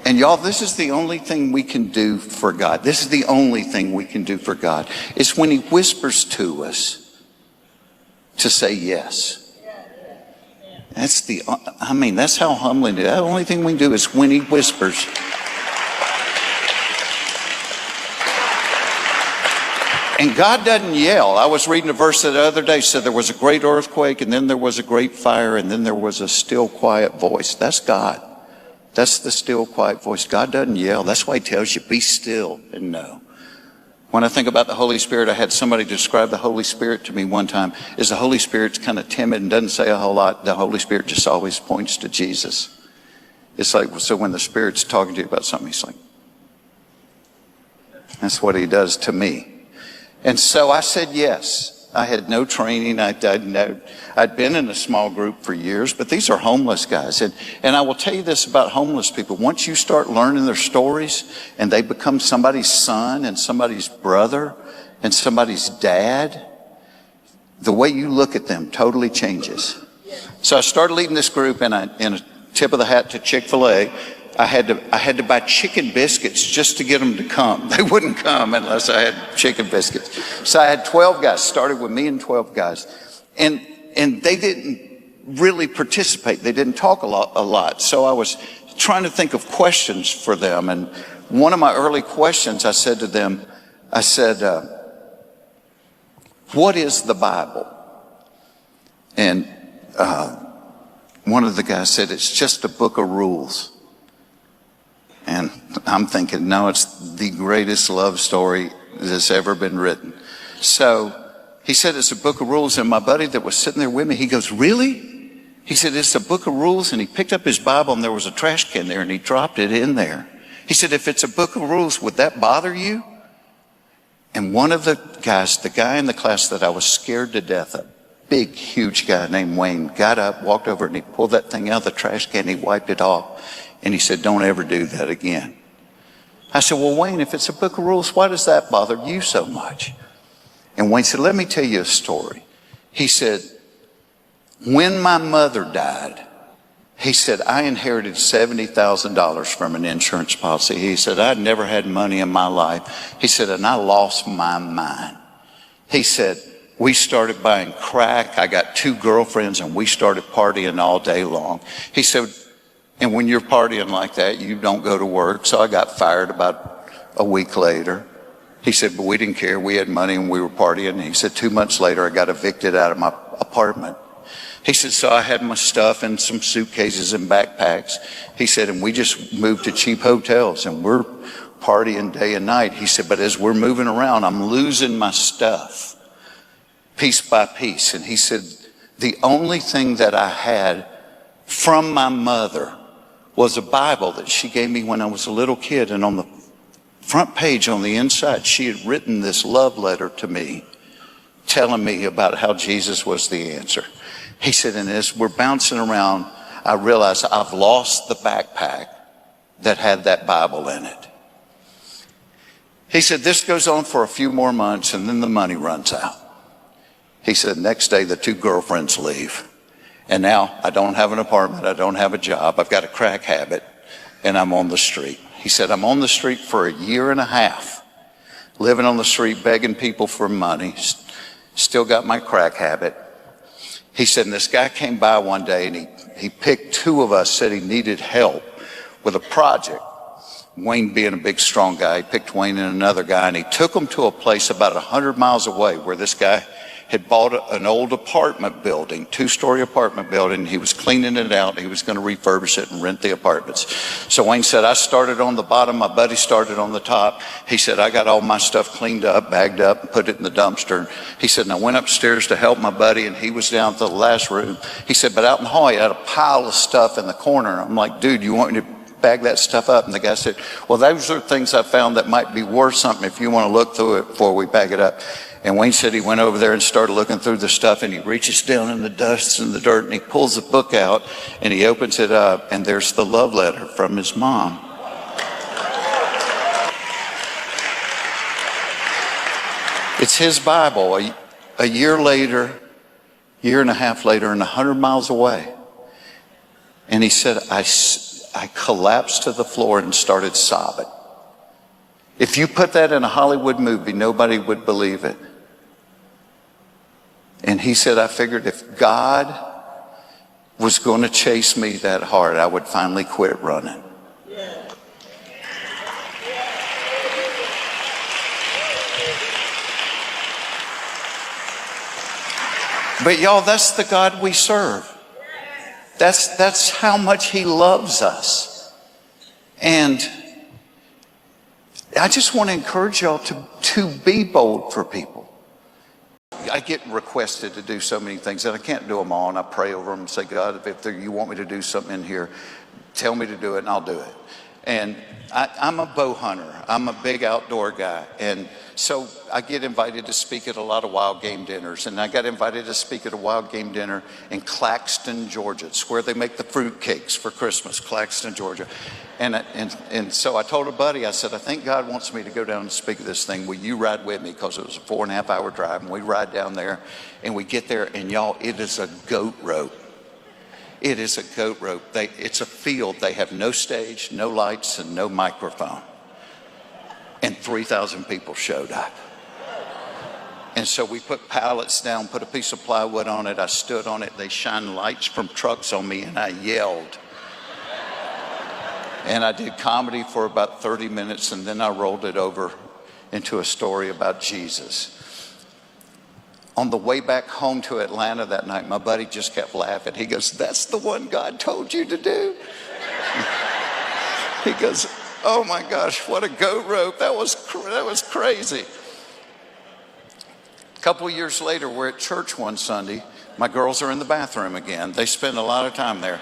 And y'all, this is the only thing we can do for God. This is the only thing we can do for God. It's when he whispers to us to say yes. That's how humbling it is. The only thing we can do is when he whispers. And God doesn't yell. I was reading a verse the other day, said there was a great earthquake, and then there was a great fire, and then there was a still, quiet voice. That's God. That's the still, quiet voice. God doesn't yell. That's why he tells you, be still and know. When I think about the Holy Spirit, I had somebody describe the Holy Spirit to me one time. Is the Holy Spirit's kind of timid and doesn't say a whole lot. The Holy Spirit just always points to Jesus. It's like, so when the Spirit's talking to you about something, he's like, that's what he does to me. And so I said yes. I had no training. I'd been in a small group for years, but these are homeless guys. And I will tell you this about homeless people. Once you start learning their stories and they become somebody's son and somebody's brother and somebody's dad, the way you look at them totally changes. So I started leading this group, and in a tip of the hat to Chick-fil-A, I had to buy chicken biscuits just to get them to come. They wouldn't come unless I had chicken biscuits. So I had 12 guys, started with me and 12 guys. And they didn't really participate. They didn't talk a lot. So I was trying to think of questions for them. And one of my early questions, I said to them, I said, what is the Bible? And one of the guys said, it's just a book of rules. And I'm thinking, no, it's the greatest love story that's ever been written. So he said, it's a book of rules. And my buddy that was sitting there with me, he goes, really? He said, it's a book of rules. And he picked up his Bible, and there was a trash can there, and he dropped it in there. He said, if it's a book of rules, would that bother you? And one of the guys, the guy in the class that I was scared to death of, big, huge guy named Wayne, got up, walked over, and he pulled that thing out of the trash can, and he wiped it off. And he said, don't ever do that again. I said, well, Wayne, if it's a book of rules, why does that bother you so much? And Wayne said, let me tell you a story. He said, when my mother died, he said, I inherited $70,000 from an insurance policy. He said, I'd never had money in my life. He said, and I lost my mind. He said, we started buying crack. I got 2 girlfriends, and we started partying all day long. He said, and when you're partying like that, you don't go to work. So I got fired about a week later. He said, but we didn't care. We had money and we were partying. And he said, 2 months later, I got evicted out of my apartment. He said, so I had my stuff in some suitcases and backpacks. He said, and we just moved to cheap hotels, and we're partying day and night. He said, but as we're moving around, I'm losing my stuff piece by piece. And he said, the only thing that I had from my mother was a Bible that she gave me when I was a little kid. And on the front page on the inside, she had written this love letter to me, telling me about how Jesus was the answer. He said, and as we're bouncing around, I realized I've lost the backpack that had that Bible in it. He said, this goes on for a few more months, and then the money runs out. He said, next day, the 2 girlfriends leave. And now I don't have an apartment. I don't have a job. I've got a crack habit, and I'm on the street. He said, I'm on the street for a year and a half, living on the street, begging people for money. Still got my crack habit. He said, and this guy came by one day, and he picked 2 of us, said he needed help with a project. Wayne being a big, strong guy, he picked Wayne and another guy, and he took them to a place about 100 miles away where this guy had bought an old apartment building, 2-story apartment building. He was cleaning it out. He was going to refurbish it and rent the apartments. So Wayne said, I started on the bottom. My buddy started on the top. He said, I got all my stuff cleaned up, bagged up, and put it in the dumpster. He said, and I went upstairs to help my buddy, and he was down to the last room. He said, but out in the hall, he had a pile of stuff in the corner. I'm like, dude, you want me to bag that stuff up? And the guy said, well, those are things I found that might be worth something if you want to look through it before we bag it up. And Wayne said he went over there and started looking through the stuff, and he reaches down in the dust and the dirt, and he pulls the book out, and he opens it up, and there's the love letter from his mom. It's his Bible. A year later, year and a half later, and 100 miles away. And he said, I collapsed to the floor and started sobbing. If you put that in a Hollywood movie, nobody would believe it. And he said, I figured if God was going to chase me that hard, I would finally quit running. But y'all, that's the God we serve. That's how much he loves us. And I just want to encourage y'all to be bold for people. I get requested to do so many things, and I can't do them all, and I pray over them and say, God, if you want me to do something in here, tell me to do it, and I'll do it. And I'm a bow hunter. I'm a big outdoor guy. And so I get invited to speak at a lot of wild game dinners. And I got invited to speak at a wild game dinner in Claxton, Georgia. It's where they make the fruit cakes for Christmas, Claxton, Georgia. And so I told a buddy, I said, I think God wants me to go down and speak at this thing. Will you ride with me? Because it was a 4.5 hour drive. And we ride down there, and we get there, and y'all, it is a goat rope. It is a goat rope. It's a field. They have no stage, no lights, and no microphone. And 3,000 people showed up. And so we put pallets down, put a piece of plywood on it. I stood on it. They shined lights from trucks on me, and I yelled. And I did comedy for about 30 minutes, and then I rolled it over into a story about Jesus. On the way back home to Atlanta that night, my buddy just kept laughing. He goes, that's the one God told you to do? He goes, oh my gosh, what a goat rope. That was crazy. A couple of years later, we're at church one Sunday. My girls are in the bathroom again. They spend a lot of time there.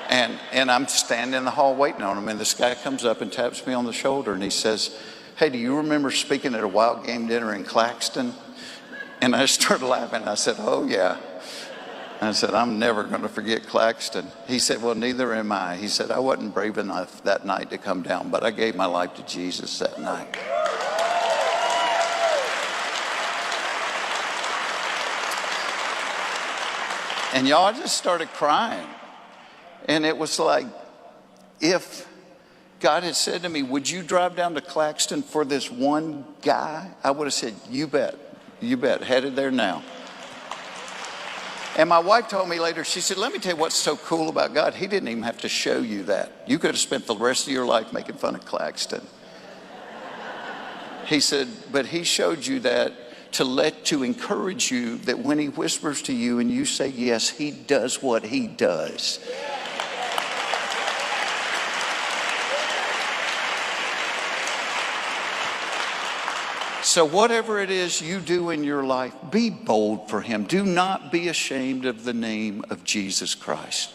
And I'm standing in the hall waiting on them. And this guy comes up and taps me on the shoulder, and he says, hey, do you remember speaking at a wild game dinner in Claxton? And I started laughing. I said, oh, yeah. I said, I'm never going to forget Claxton. He said, well, neither am I. He said, I wasn't brave enough that night to come down, but I gave my life to Jesus that night. And y'all, I just started crying. And it was like, if God had said to me, would you drive down to Claxton for this one guy? I would have said, you bet. You bet, headed there now. And my wife told me later, she said, let me tell you what's so cool about God. He didn't even have to show you that. You could have spent the rest of your life making fun of Claxton. He said, but he showed you that to encourage you that when he whispers to you and you say yes, he does what he does. So whatever it is you do in your life, be bold for him. Do not be ashamed of the name of Jesus Christ,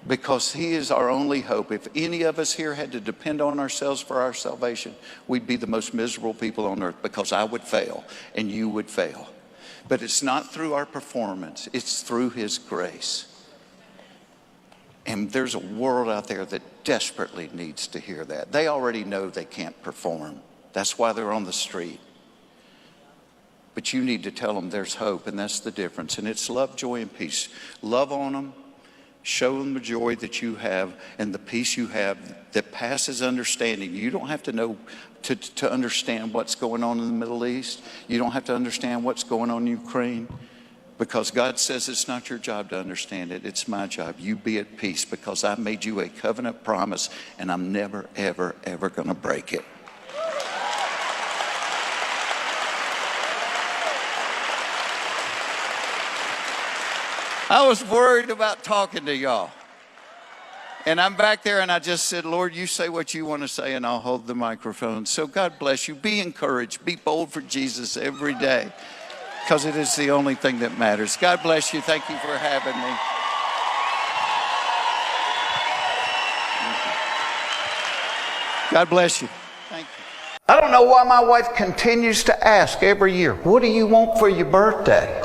because he is our only hope. If any of us here had to depend on ourselves for our salvation, we'd be the most miserable people on earth, because I would fail and you would fail. But it's not through our performance. It's through his grace. And there's a world out there that desperately needs to hear that. They already know they can't perform. That's why they're on the street. But you need to tell them there's hope, and that's the difference. And it's love, joy, and peace. Love on them. Show them the joy that you have and the peace you have that passes understanding. You don't have to know to understand what's going on in the Middle East. You don't have to understand what's going on in Ukraine, because God says it's not your job to understand it. It's my job. You be at peace, because I made you a covenant promise, and I'm never, ever, ever going to break it. I was worried about talking to y'all. And I'm back there and I just said, Lord, you say what you want to say and I'll hold the microphone. So God bless you. Be encouraged. Be bold for Jesus every day because it is the only thing that matters. God bless you. Thank you for having me. God bless you. Thank you. I don't know why my wife continues to ask every year, what do you want for your birthday?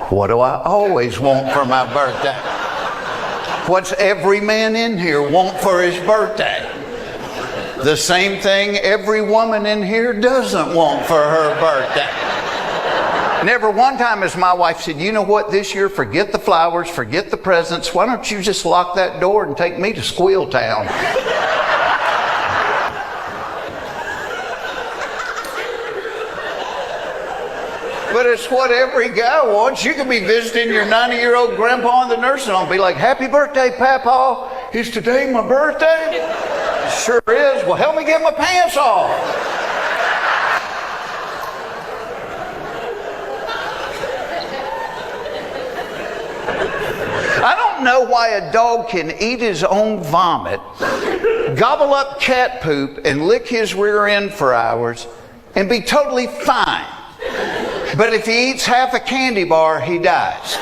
What do I always want for my birthday? What's every man in here want for his birthday? The same thing every woman in here doesn't want for her birthday. Never one time has my wife said, you know what, this year, forget the flowers, forget the presents. Why don't you just lock that door and take me to Squeal Town? But it's what every guy wants. You could be visiting your 90-year-old grandpa in the nursing home and be like, happy birthday, Papa. Is today my birthday? Sure is. Well, help me get my pants off. I don't know why a dog can eat his own vomit, gobble up cat poop, and lick his rear end for hours and be totally fine. But if he eats half a candy bar, he dies.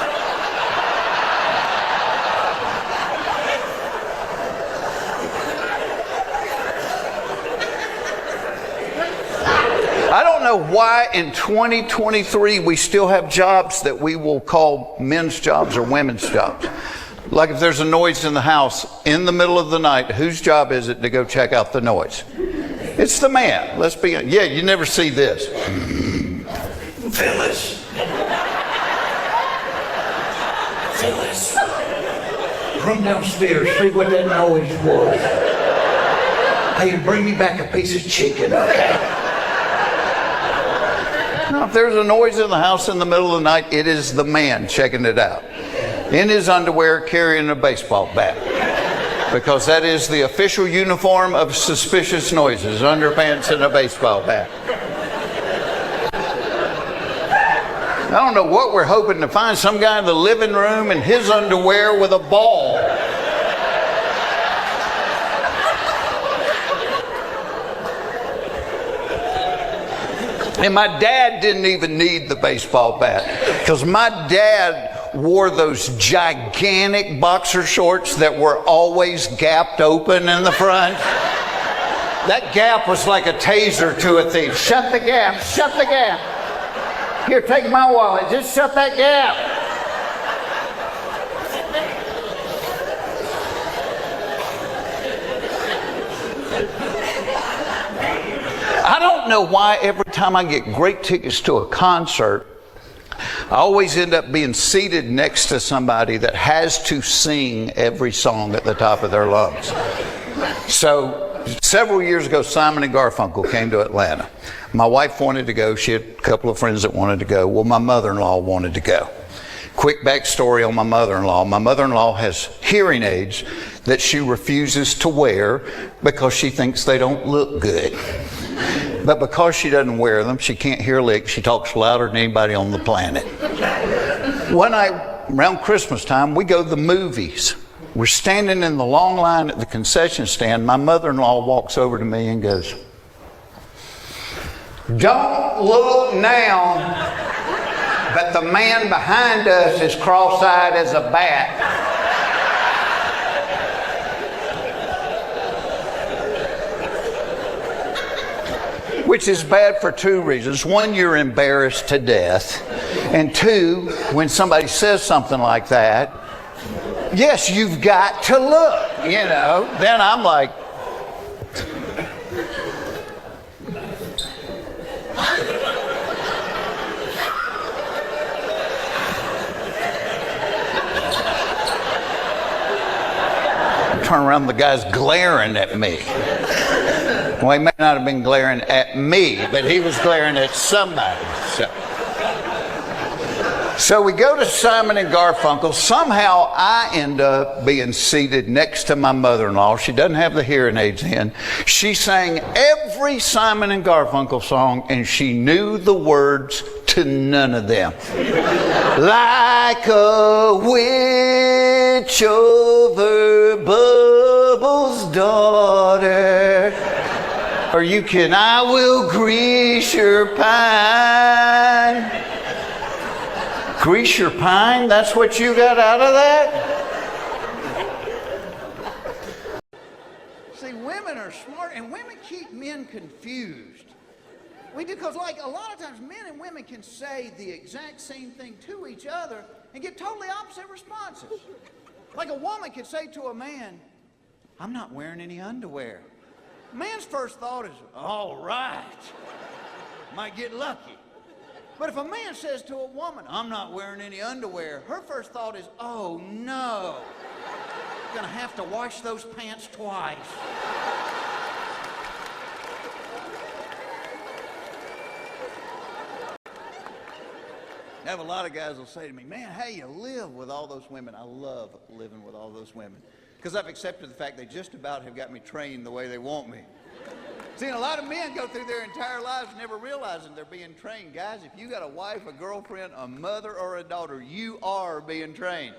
I don't know why in 2023 we still have jobs that we will call men's jobs or women's jobs. Like if there's a noise in the house in the middle of the night, whose job is it to go check out the noise? It's the man. Let's be honest. Yeah, you never see this. Phyllis. Phyllis. Run downstairs, see what that noise was. Hey, bring me back a piece of chicken, okay? Now, if there's a noise in the house in the middle of the night, it is the man checking it out. In his underwear, carrying a baseball bat. Because that is the official uniform of suspicious noises, underpants and a baseball bat. I don't know what we're hoping to find. Some guy in the living room in his underwear with a ball. And my dad didn't even need the baseball bat. Because my dad wore those gigantic boxer shorts that were always gapped open in the front. That gap was like a taser to a thief. Shut the gap, shut the gap. Here, take my wallet. Just shut that gap. I don't know why every time I get great tickets to a concert, I always end up being seated next to somebody that has to sing every song at the top of their lungs. So, several years ago, Simon and Garfunkel came to Atlanta. My wife wanted to go. She had a couple of friends that wanted to go. Well, my mother-in-law wanted to go. Quick backstory on my mother-in-law. My mother-in-law has hearing aids that she refuses to wear because she thinks they don't look good. But because she doesn't wear them, she can't hear a lick. She talks louder than anybody on the planet. One night, around Christmas time, we go to the movies. We're standing in the long line at the concession stand. My mother-in-law walks over to me and goes, "Don't look now, but the man behind us is cross-eyed as a bat." Which is bad for two reasons. One, you're embarrassed to death. And two, when somebody says something like that, yes, you've got to look, you know. Then I'm like, turn around, the guy's glaring at me. Well, he may not have been glaring at me, but he was glaring at somebody. So we go to Simon and Garfunkel. Somehow I end up being seated next to my mother-in-law. She doesn't have the hearing aids in. She sang every Simon and Garfunkel song, and she knew the words to none of them. Like a witch over Bubbles' daughter. Or you can, I will grease your pine. Grease your pine? That's what you got out of that? See, women are smart, and women keep men confused. We do, because like a lot of times men and women can say the exact same thing to each other and get totally opposite responses. Like a woman could say to a man, I'm not wearing any underwear. A man's first thought is, all right, might get lucky. But if a man says to a woman, I'm not wearing any underwear, her first thought is, oh no, I'm gonna have to wash those pants twice. I have a lot of guys will say to me, man, how you live with all those women? I love living with all those women because I've accepted the fact they just about have got me trained the way they want me. See, a lot of men go through their entire lives never realizing they're being trained. Guys, if you got a wife, a girlfriend, a mother, or a daughter, you are being trained.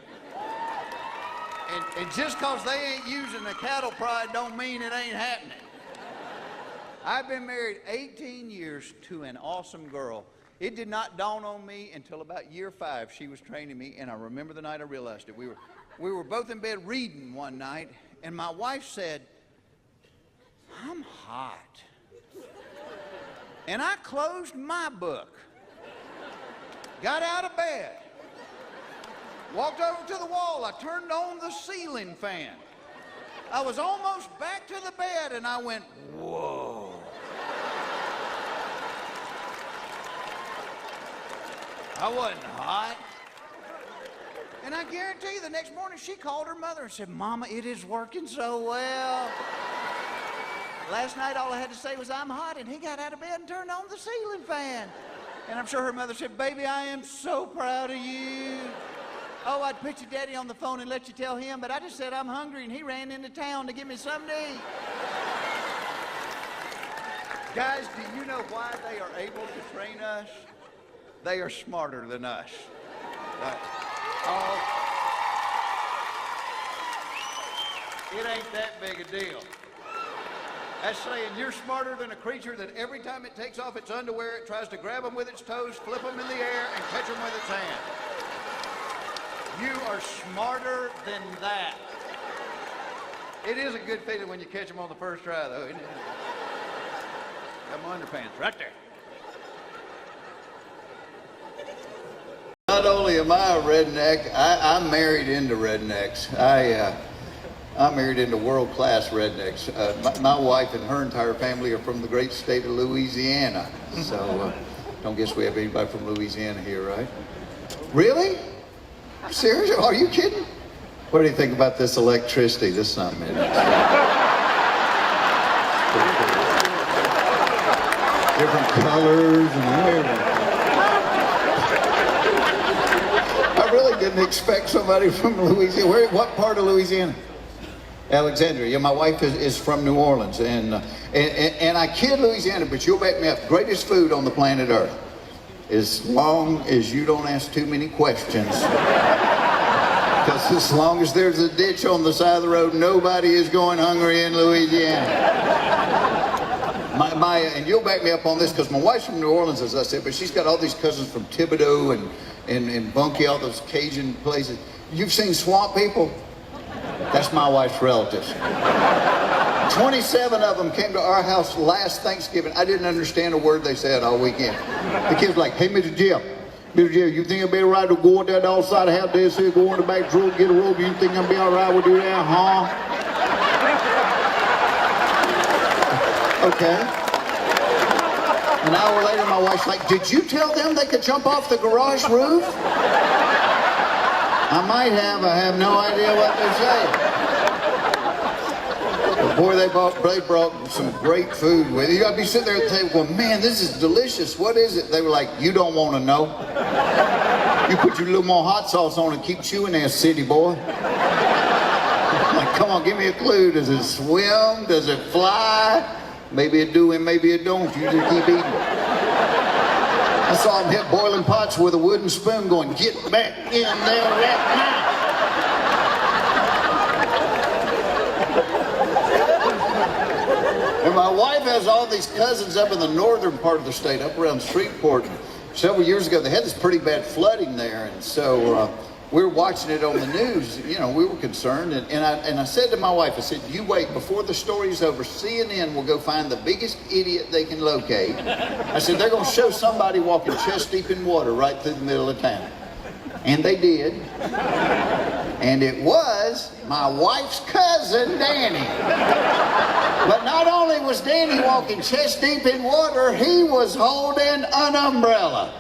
And just because they ain't using the cattle prod don't mean it ain't happening. I've been married 18 years to an awesome girl. It did not dawn on me until about year 5. She was training me, and I remember the night I realized it. We were both in bed reading one night, and my wife said, I'm hot. And I closed my book, got out of bed, walked over to the wall. I turned on the ceiling fan. I was almost back to the bed, and I went, whoa. I wasn't hot. And I guarantee you the next morning she called her mother and said, Mama, it is working so well. Last night all I had to say was I'm hot, and he got out of bed and turned on the ceiling fan. And I'm sure her mother said, baby, I am so proud of you. Oh, I'd put your daddy on the phone and let you tell him, but I just said I'm hungry, and he ran into town to give me something to eat. Guys, do you know why they are able to train us? They are smarter than us. It ain't that big a deal. That's saying you're smarter than a creature that every time it takes off its underwear, it tries to grab them with its toes, flip them in the air, and catch them with its hand. You are smarter than that. It is a good feeling when you catch them on the first try, though, isn't it? Got my underpants right there. Not only am I a redneck, I'm married into rednecks. I'm married into world-class rednecks. My wife and her entire family are from the great state of Louisiana. So don't guess we have anybody from Louisiana here, right? Really? Seriously? Are you kidding? What do you think about this electricity? This is not me. Different colors and everything. I really didn't expect somebody from Louisiana. What part of Louisiana? Alexandria. Yeah, my wife is from New Orleans, and I kid Louisiana, but you'll back me up. Greatest food on the planet Earth, as long as you don't ask too many questions. Because as long as there's a ditch on the side of the road, nobody is going hungry in Louisiana. And you'll back me up on this, because my wife's from New Orleans, as I said, but she's got all these cousins from Thibodeau and Bunkie, all those Cajun places. You've seen Swamp People? That's my wife's relatives. 27 of them came to our house last Thanksgiving. I didn't understand a word they said all weekend. The kids were like, hey, Mr. Jim, you think I'll be all right to go out there outside the house there, so go in the back room, get a robe? You think I'll be all right with you there, huh? Okay. An hour later, my wife's like, did you tell them they could jump off the garage roof? I might have. I have no idea what they're saying. But boy, they brought some great food with you. You got to be sitting there at the table going, man, this is delicious. What is it? They were like, you don't want to know. You put your little more hot sauce on and keep chewing there, city boy. I'm like, come on, give me a clue. Does it swim? Does it fly? Maybe it do and maybe it don't. You just keep eating. I saw him hit boiling pots with a wooden spoon going, "Get back in there right now." And my wife has all these cousins up in the northern part of the state, up around Shreveport. Several years ago, they had this pretty bad flooding there, and so we were watching it on the news. You know, we were concerned, and I said to my wife, I said, "You wait, before the story's over, CNN will go find the biggest idiot they can locate." I said, "They're going to show somebody walking chest deep in water right through the middle of town." And they did. And it was my wife's cousin, Danny. But not only was Danny walking chest deep in water, he was holding an umbrella.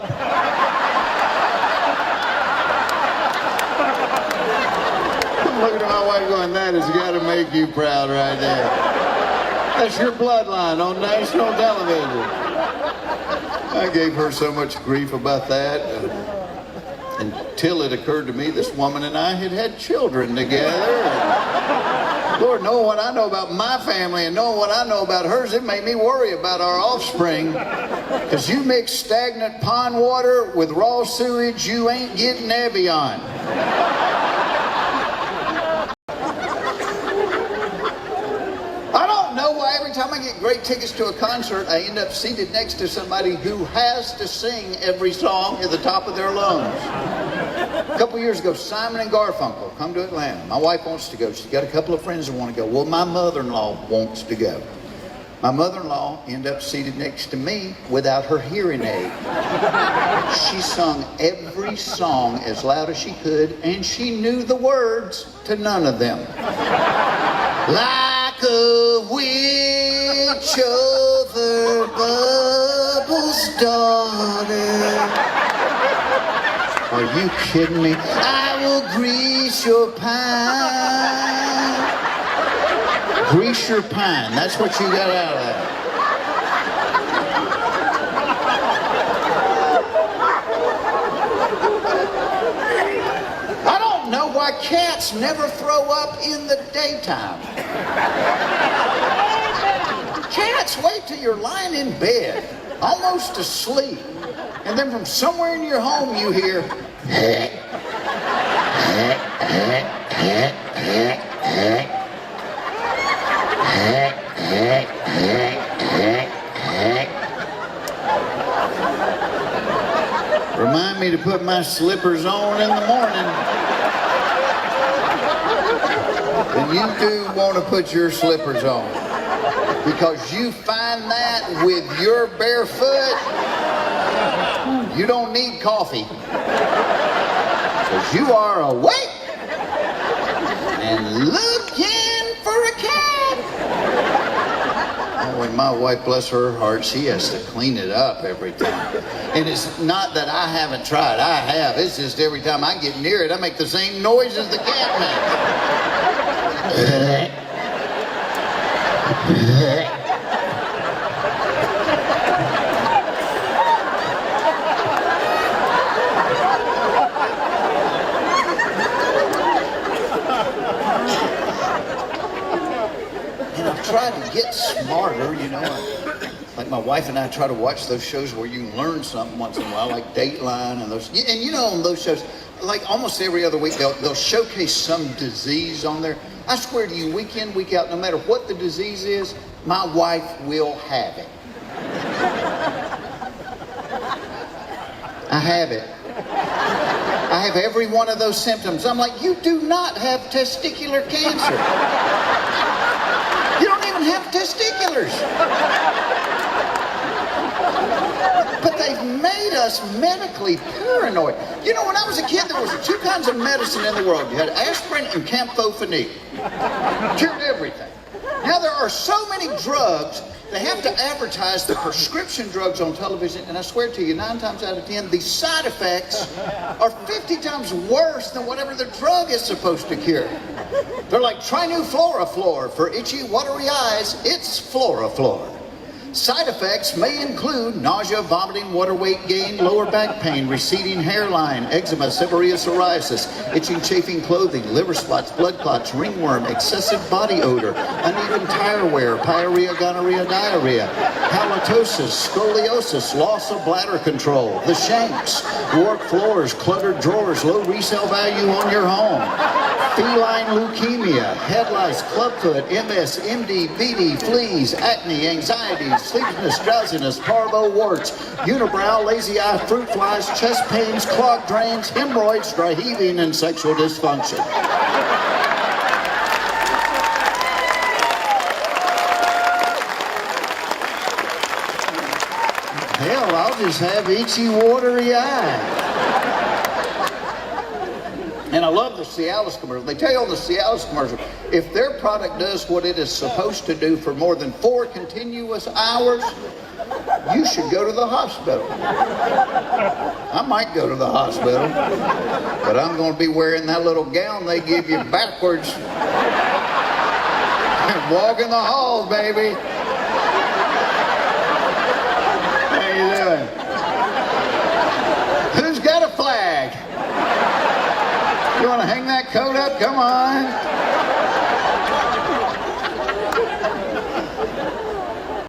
I'm looking at my wife going, "That has got to make you proud right there. That's your bloodline on national television." I gave her so much grief about that. Until it occurred to me this woman and I had had children together. And Lord, knowing what I know about my family and knowing what I know about hers, it made me worry about our offspring. Because you mix stagnant pond water with raw sewage, you ain't getting Evian. I don't know why every time I get great tickets to a concert, I end up seated next to somebody who has to sing every song at the top of their lungs. A couple years ago, Simon and Garfunkel come to Atlanta. My wife wants to go. She's got a couple of friends that want to go. Well, my mother-in-law wants to go. My mother-in-law ended up seated next to me without her hearing aid. She sung every song as loud as she could, and she knew the words to none of them. Like a witch over Bubbles' daughter. Are you kidding me? I will grease your pine. Grease your pine. That's what you got out of that. I don't know why cats never throw up in the daytime. Cats wait till you're lying in bed, almost asleep. And then from somewhere in your home you hear, remind me to put my slippers on in the morning. And you do want to put your slippers on. Because you find that with your bare foot, you don't need coffee. Because you are awake and looking for a cat. Oh, and my wife, bless her heart, she has to clean it up every time. And it's not that I haven't tried. I have. It's just every time I get near it, I make the same noise as the cat makes. Try to get smarter, you know. Like my wife and I try to watch those shows where you can learn something once in a while, like Dateline and those. And you know, on those shows, like almost every other week, they'll showcase some disease on there. I swear to you, week in, week out, no matter what the disease is, my wife will have it. I have it. I have every one of those symptoms. I'm like, you do not have testicular cancer. You don't even have testiculars. But they've made us medically paranoid. You know, when I was a kid, there was two kinds of medicine in the world. You had aspirin and camphophenique. Cured everything. Now there are so many drugs, they have to advertise the prescription drugs on television, and I swear to you, 9 times out of 10, the side effects are 50 times worse than whatever the drug is supposed to cure. They're like, try new Floraflor for itchy, watery eyes. It's Floraflor. Side effects may include nausea, vomiting, water weight gain, lower back pain, receding hairline, eczema, seborrhea, psoriasis, itching, chafing clothing, liver spots, blood clots, ringworm, excessive body odor, uneven tire wear, pyorrhea, gonorrhea, diarrhea, halitosis, scoliosis, loss of bladder control, the shanks, warped floors, cluttered drawers, low resale value on your home, feline leukemia, head lice, clubfoot, MS, MD, VD, fleas, acne, anxiety, sleepiness, drowsiness, parvo, warts, unibrow, lazy eye, fruit flies, chest pains, clogged drains, hemorrhoids, dry heaving, and sexual dysfunction. Hell, I'll just have itchy, watery eye. And I love the Cialis commercial. They tell you on the Cialis commercial, if their product does what it is supposed to do for more than 4 continuous hours, you should go to the hospital. I might go to the hospital, but I'm going to be wearing that little gown they give you backwards and walking the halls, baby. How you doing? Who's got a flag? You want to hang that coat up? Come on.